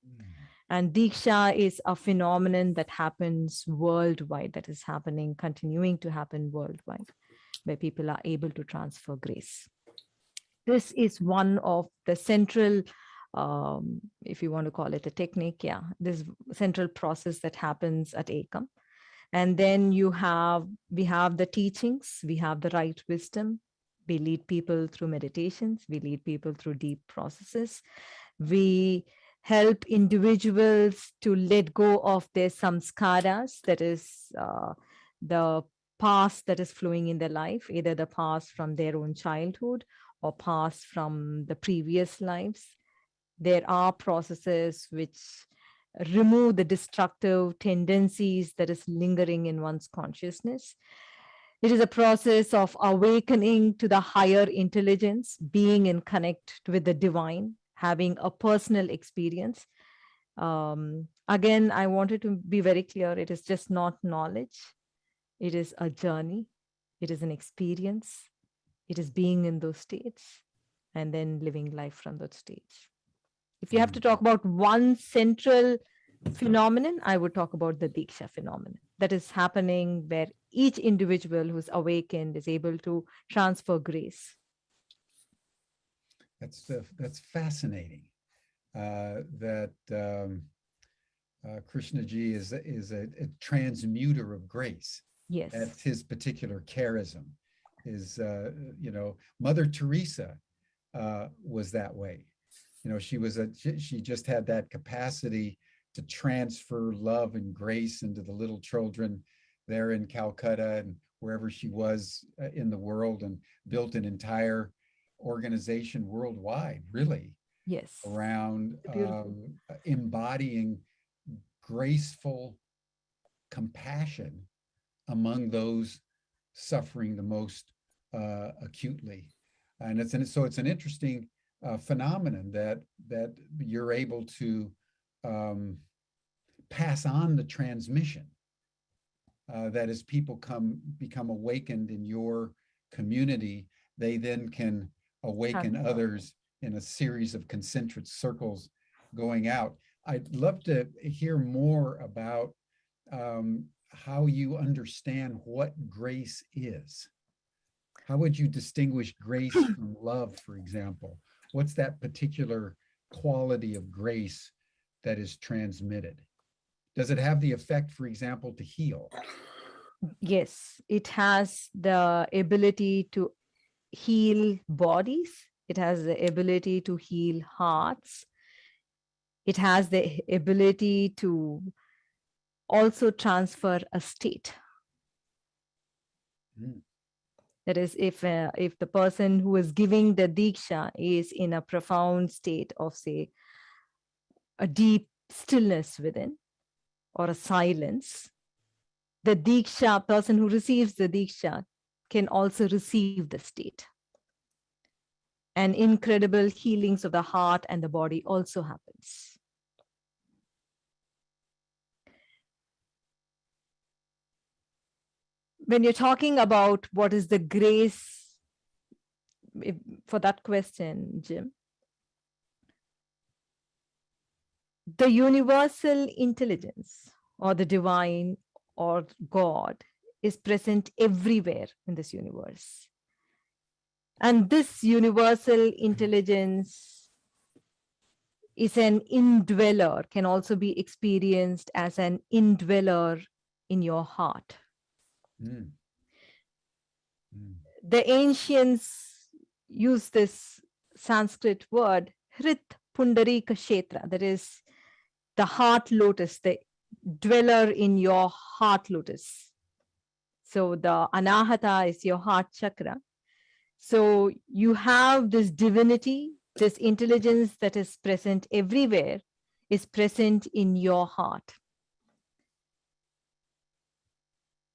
And Diksha is a phenomenon that happens worldwide, that is happening, continuing to happen worldwide, where people are able to transfer grace. This is one of the central, if you want to call it a technique, this central process that happens at Ekam. And then we have the teachings, we have the right wisdom. We lead people through meditations, we lead people through deep processes. We help individuals to let go of their samskaras, that is the past that is flowing in their life, either the past from their own childhood or past from the previous lives. There are processes which remove the destructive tendencies that is lingering in one's consciousness. It is a process of awakening to the higher intelligence, being in connect with the divine, having a personal experience. Again, I wanted to be very clear. It is just not knowledge. It is a journey. It is an experience. It is being in those states and then living life from those states. If you have to talk about one central phenomenon, I would talk about the Diksha phenomenon that is happening where each individual who's awakened is able to transfer grace. That's fascinating. That Krishnaji is a transmuter of grace. Yes, that's his particular charism. Mother Teresa was that way. She just had that capacity to transfer love and grace into the little children there in Calcutta and wherever she was in the world, and built an entire organization worldwide, really, yes, around embodying graceful compassion among those suffering the most acutely. And it's an interesting phenomenon that you're able to pass on the transmission. That as people become awakened in your community, they then can awaken others in a series of concentric circles going out. I'd love to hear more about how you understand what grace is. How would you distinguish grace from love, for example? What's that particular quality of grace that is transmitted? Does it have the effect, for example, to heal? Yes, it has the ability to heal bodies. It has the ability to heal hearts. It has the ability to also transfer a state. That is, if the person who is giving the Diksha is in a profound state of, say, a deep stillness within or a silence, the Diksha, person who receives the Diksha, can also receive the state. And incredible healings of the heart and the body also happens. When you're talking about what is the grace, for that question, Jim, the universal intelligence or the divine or God is present everywhere in this universe. And this universal intelligence is an indweller, can also be experienced as an indweller in your heart. The ancients use this Sanskrit word, Hrit Pundarika Kshetra, that is the heart lotus, the dweller in your heart lotus. So the Anahata is your heart chakra. So you have this divinity, this intelligence that is present everywhere, is present in your heart.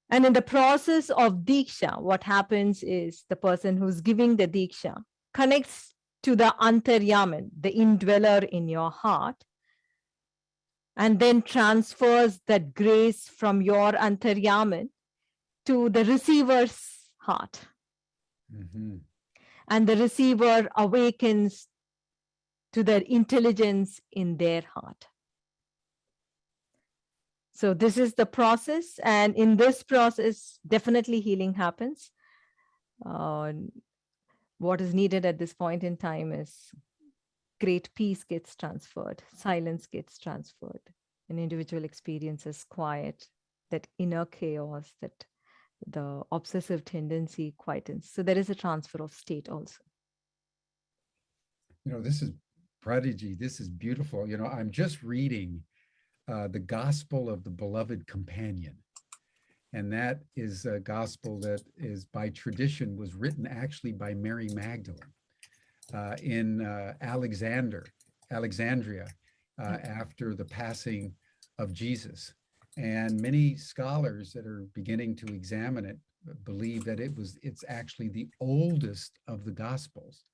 And in the process of Diksha, what happens is the person who's giving the Diksha connects to the Antaryaman, the indweller in your heart, and then transfers that grace from your Antaryaman to the receiver's heart. And the receiver awakens to their intelligence in their heart. So this is the process, and in this process, definitely healing happens. Uh, what is needed at this point in time is great peace gets transferred, silence gets transferred, an individual experiences quiet, that inner chaos, that the obsessive tendency quietens. So there is a transfer of state also. This is Prodigy. This is beautiful. I'm just reading the Gospel of the Beloved Companion. And that is a gospel that is by tradition was written actually by Mary Magdalene in Alexandria after the passing of Jesus. And many scholars that are beginning to examine it believe that it's actually the oldest of the gospels.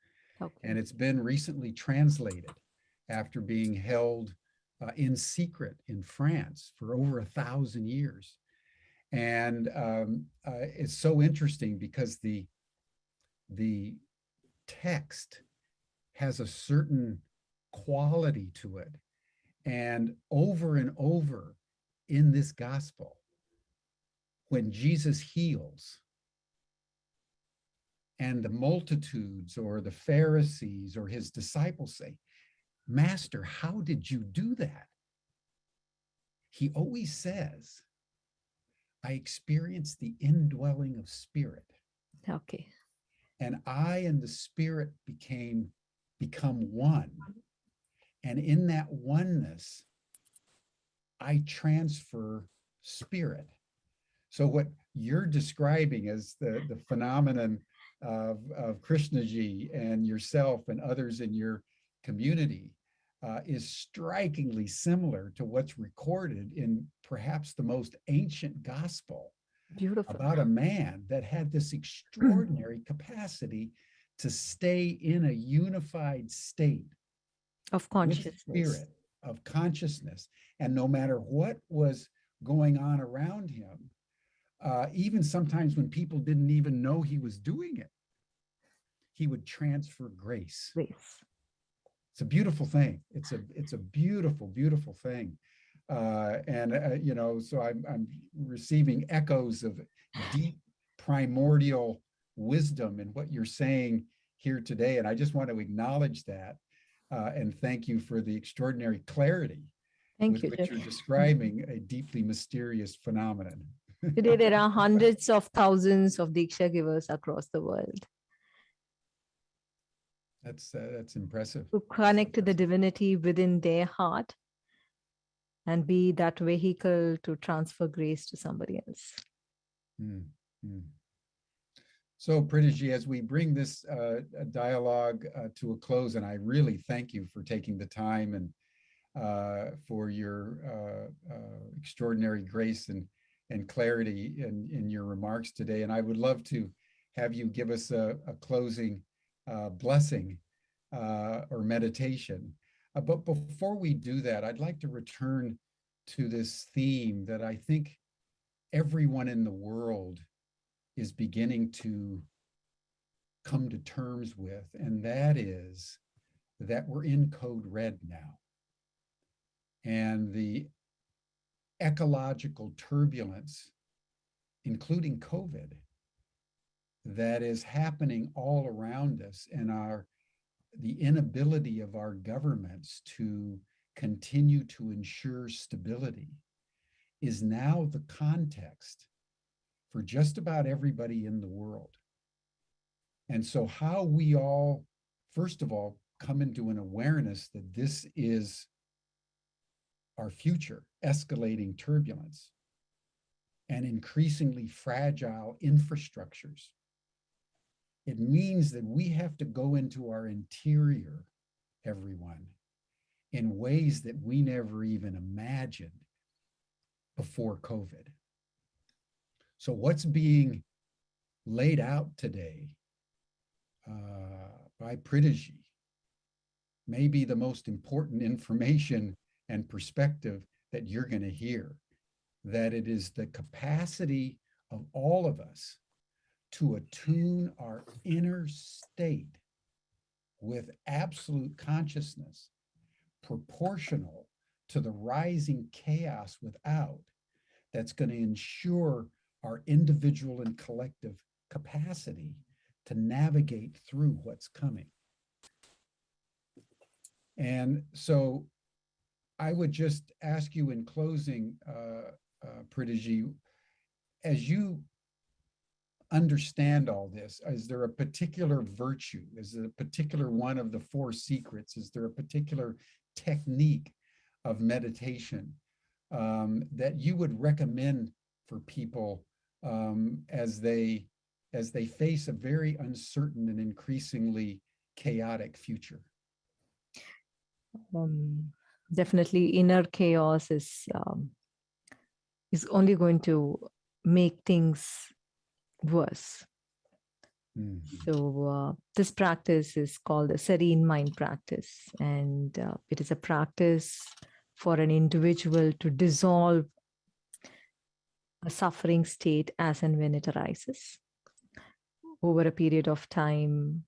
Okay. And it's been recently translated after being held in secret in France for over 1,000 years. And it's so interesting because the text has a certain quality to it. And over in this gospel, when Jesus heals, and the multitudes or the Pharisees or his disciples say, "Master, how did you do that?" He always says, "I experienced the indwelling of spirit." Okay. And I and the spirit become one. And in that oneness, I transfer spirit. So what you're describing as the phenomenon of Krishnaji and yourself and others in your community is strikingly similar to what's recorded in perhaps the most ancient gospel. Beautiful. About a man that had this extraordinary capacity to stay in a unified state of consciousness, spirit, of consciousness. And no matter what was going on around him, even sometimes when people didn't even know he was doing it, he would transfer grace. It's a beautiful thing. It's a beautiful, beautiful thing. So I'm receiving echoes of deep primordial wisdom in what you're saying here today. And I just want to acknowledge that and thank you for the extraordinary clarity with which you're describing a deeply mysterious phenomenon. Today, there are hundreds of thousands of Diksha givers across the world. That's impressive. To connect to the divinity within their heart and be that vehicle to transfer grace to somebody else. Mm-hmm. So, Preethaji, as we bring this dialogue to a close, and I really thank you for taking the time and for your extraordinary grace and clarity in your remarks today. And I would love to have you give us a closing blessing or meditation. But before we do that, I'd like to return to this theme that I think everyone in the world is beginning to come to terms with, and that is that we're in code red now. And the ecological turbulence, including COVID, that is happening all around us, and the inability of our governments to continue to ensure stability is now the context for just about everybody in the world. And so how we all, first of all, come into an awareness that this is our future, escalating turbulence and increasingly fragile infrastructures. It means that we have to go into our interior, everyone, in ways that we never even imagined before COVID. So what's being laid out today by Preethaji may be the most important information and perspective that you're going to hear, that it is the capacity of all of us to attune our inner state with absolute consciousness proportional to the rising chaos without, that's going to ensure our individual and collective capacity to navigate through what's coming. And so I would just ask you in closing, Preethaji, as you understand all this, is there a particular virtue? Is it a particular one of the four secrets? Is there a particular technique of meditation that you would recommend for people as they face a very uncertain and increasingly chaotic future? Definitely, inner chaos is only going to make things worse. So this practice is called the serene mind practice, and it is a practice for an individual to dissolve a suffering state as and when it arises. Over a period of time,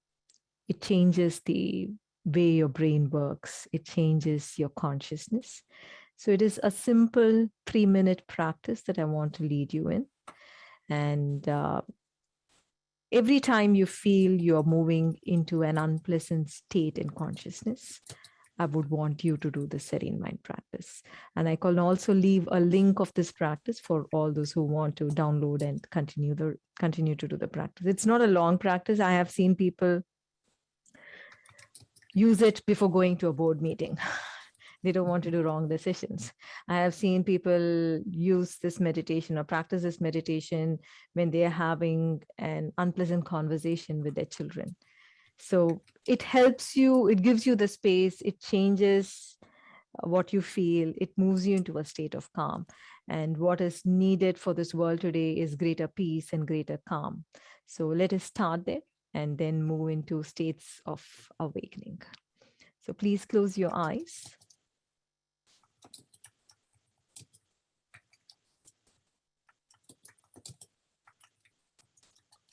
it changes the way your brain works. It changes your consciousness. So it is a simple 3-minute practice that I want to lead you in. And every time you feel you're moving into an unpleasant state in consciousness, I would want you to do the serene mind practice. And I can also leave a link of this practice for all those who want to download and continue to do the practice. It's not a long practice. I have seen people use it before going to a board meeting. They don't want to do wrong decisions. I have seen people use this meditation or practice this meditation when they're having an unpleasant conversation with their children. So it helps you, it gives you the space, it changes what you feel, it moves you into a state of calm. And what is needed for this world today is greater peace and greater calm. So let us start there and then move into states of awakening. So please close your eyes.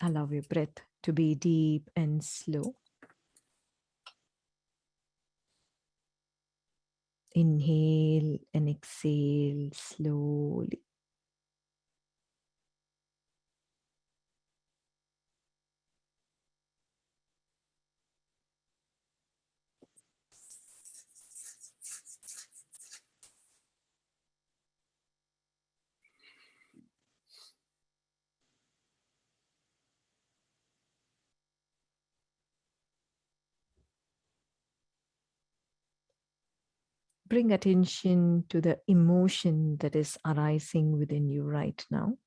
Allow your breath to be deep and slow. Inhale and exhale slowly. Bring attention to the emotion that is arising within you right now.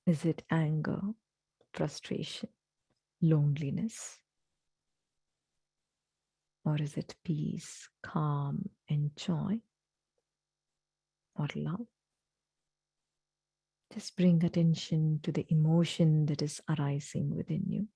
Is it anger, frustration, loneliness? Or is it peace, calm, and joy? Or love? Just bring attention to the emotion that is arising within you.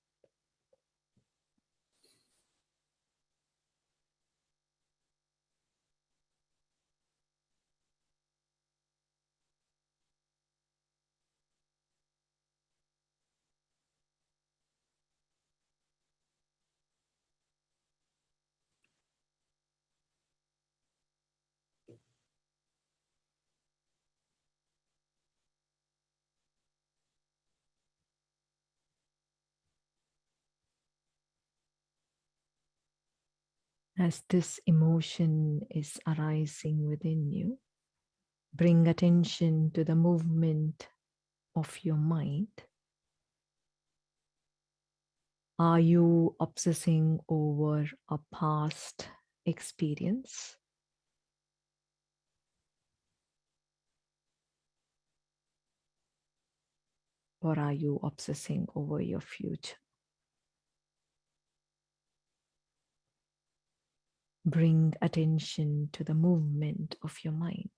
As this emotion is arising within you, bring attention to the movement of your mind. Are you obsessing over a past experience? Or are you obsessing over your future? Bring attention to the movement of your mind.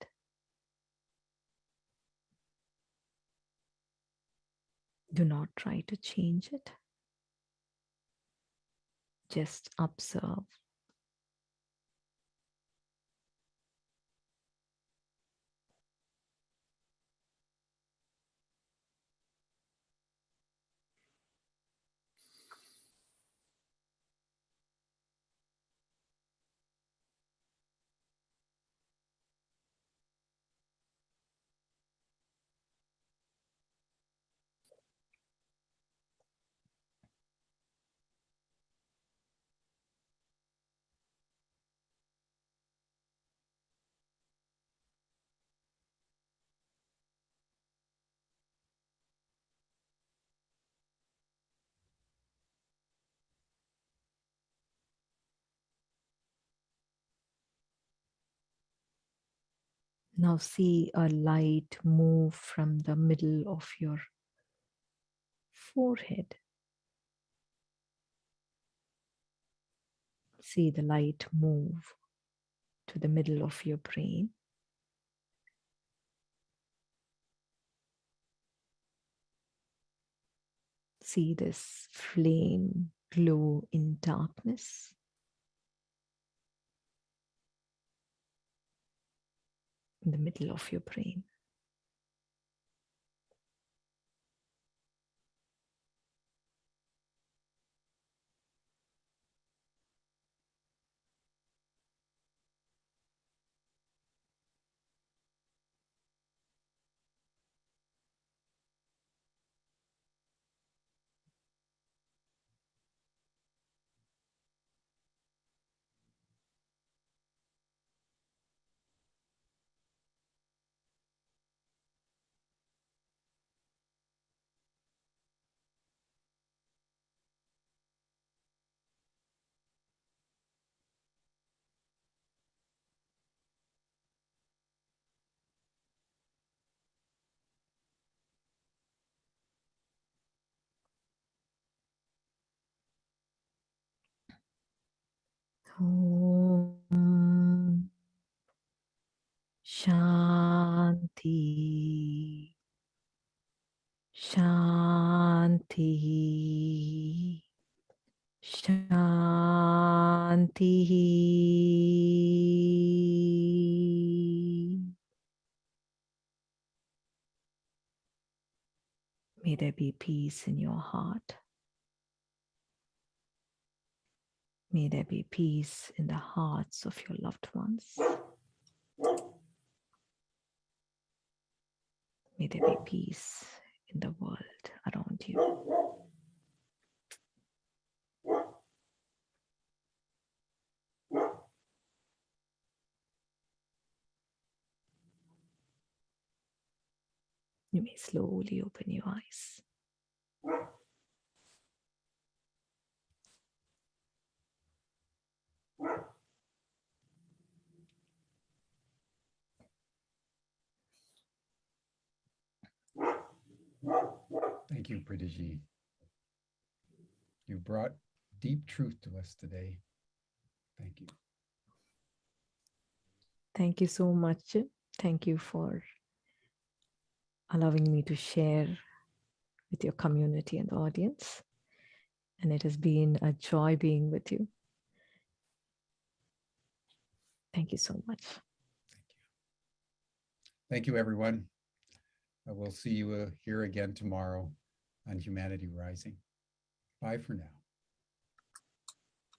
Do not try to change it. Just observe. Now see a light move from the middle of your forehead. See the light move to the middle of your brain. See this flame glow in darkness. In the middle of your brain. Om Shanti. Shanti. Shanti. May there be peace in your heart. May there be peace in the hearts of your loved ones. May there be peace in the world around you. You may slowly open your eyes. Thank you, Preethaji. You brought deep truth to us today. Thank you. Thank you so much. Thank you for allowing me to share with your community and the audience. And it has been a joy being with you. Thank you so much. Thank you, everyone. We'll see you here again tomorrow on Humanity Rising. Bye for now.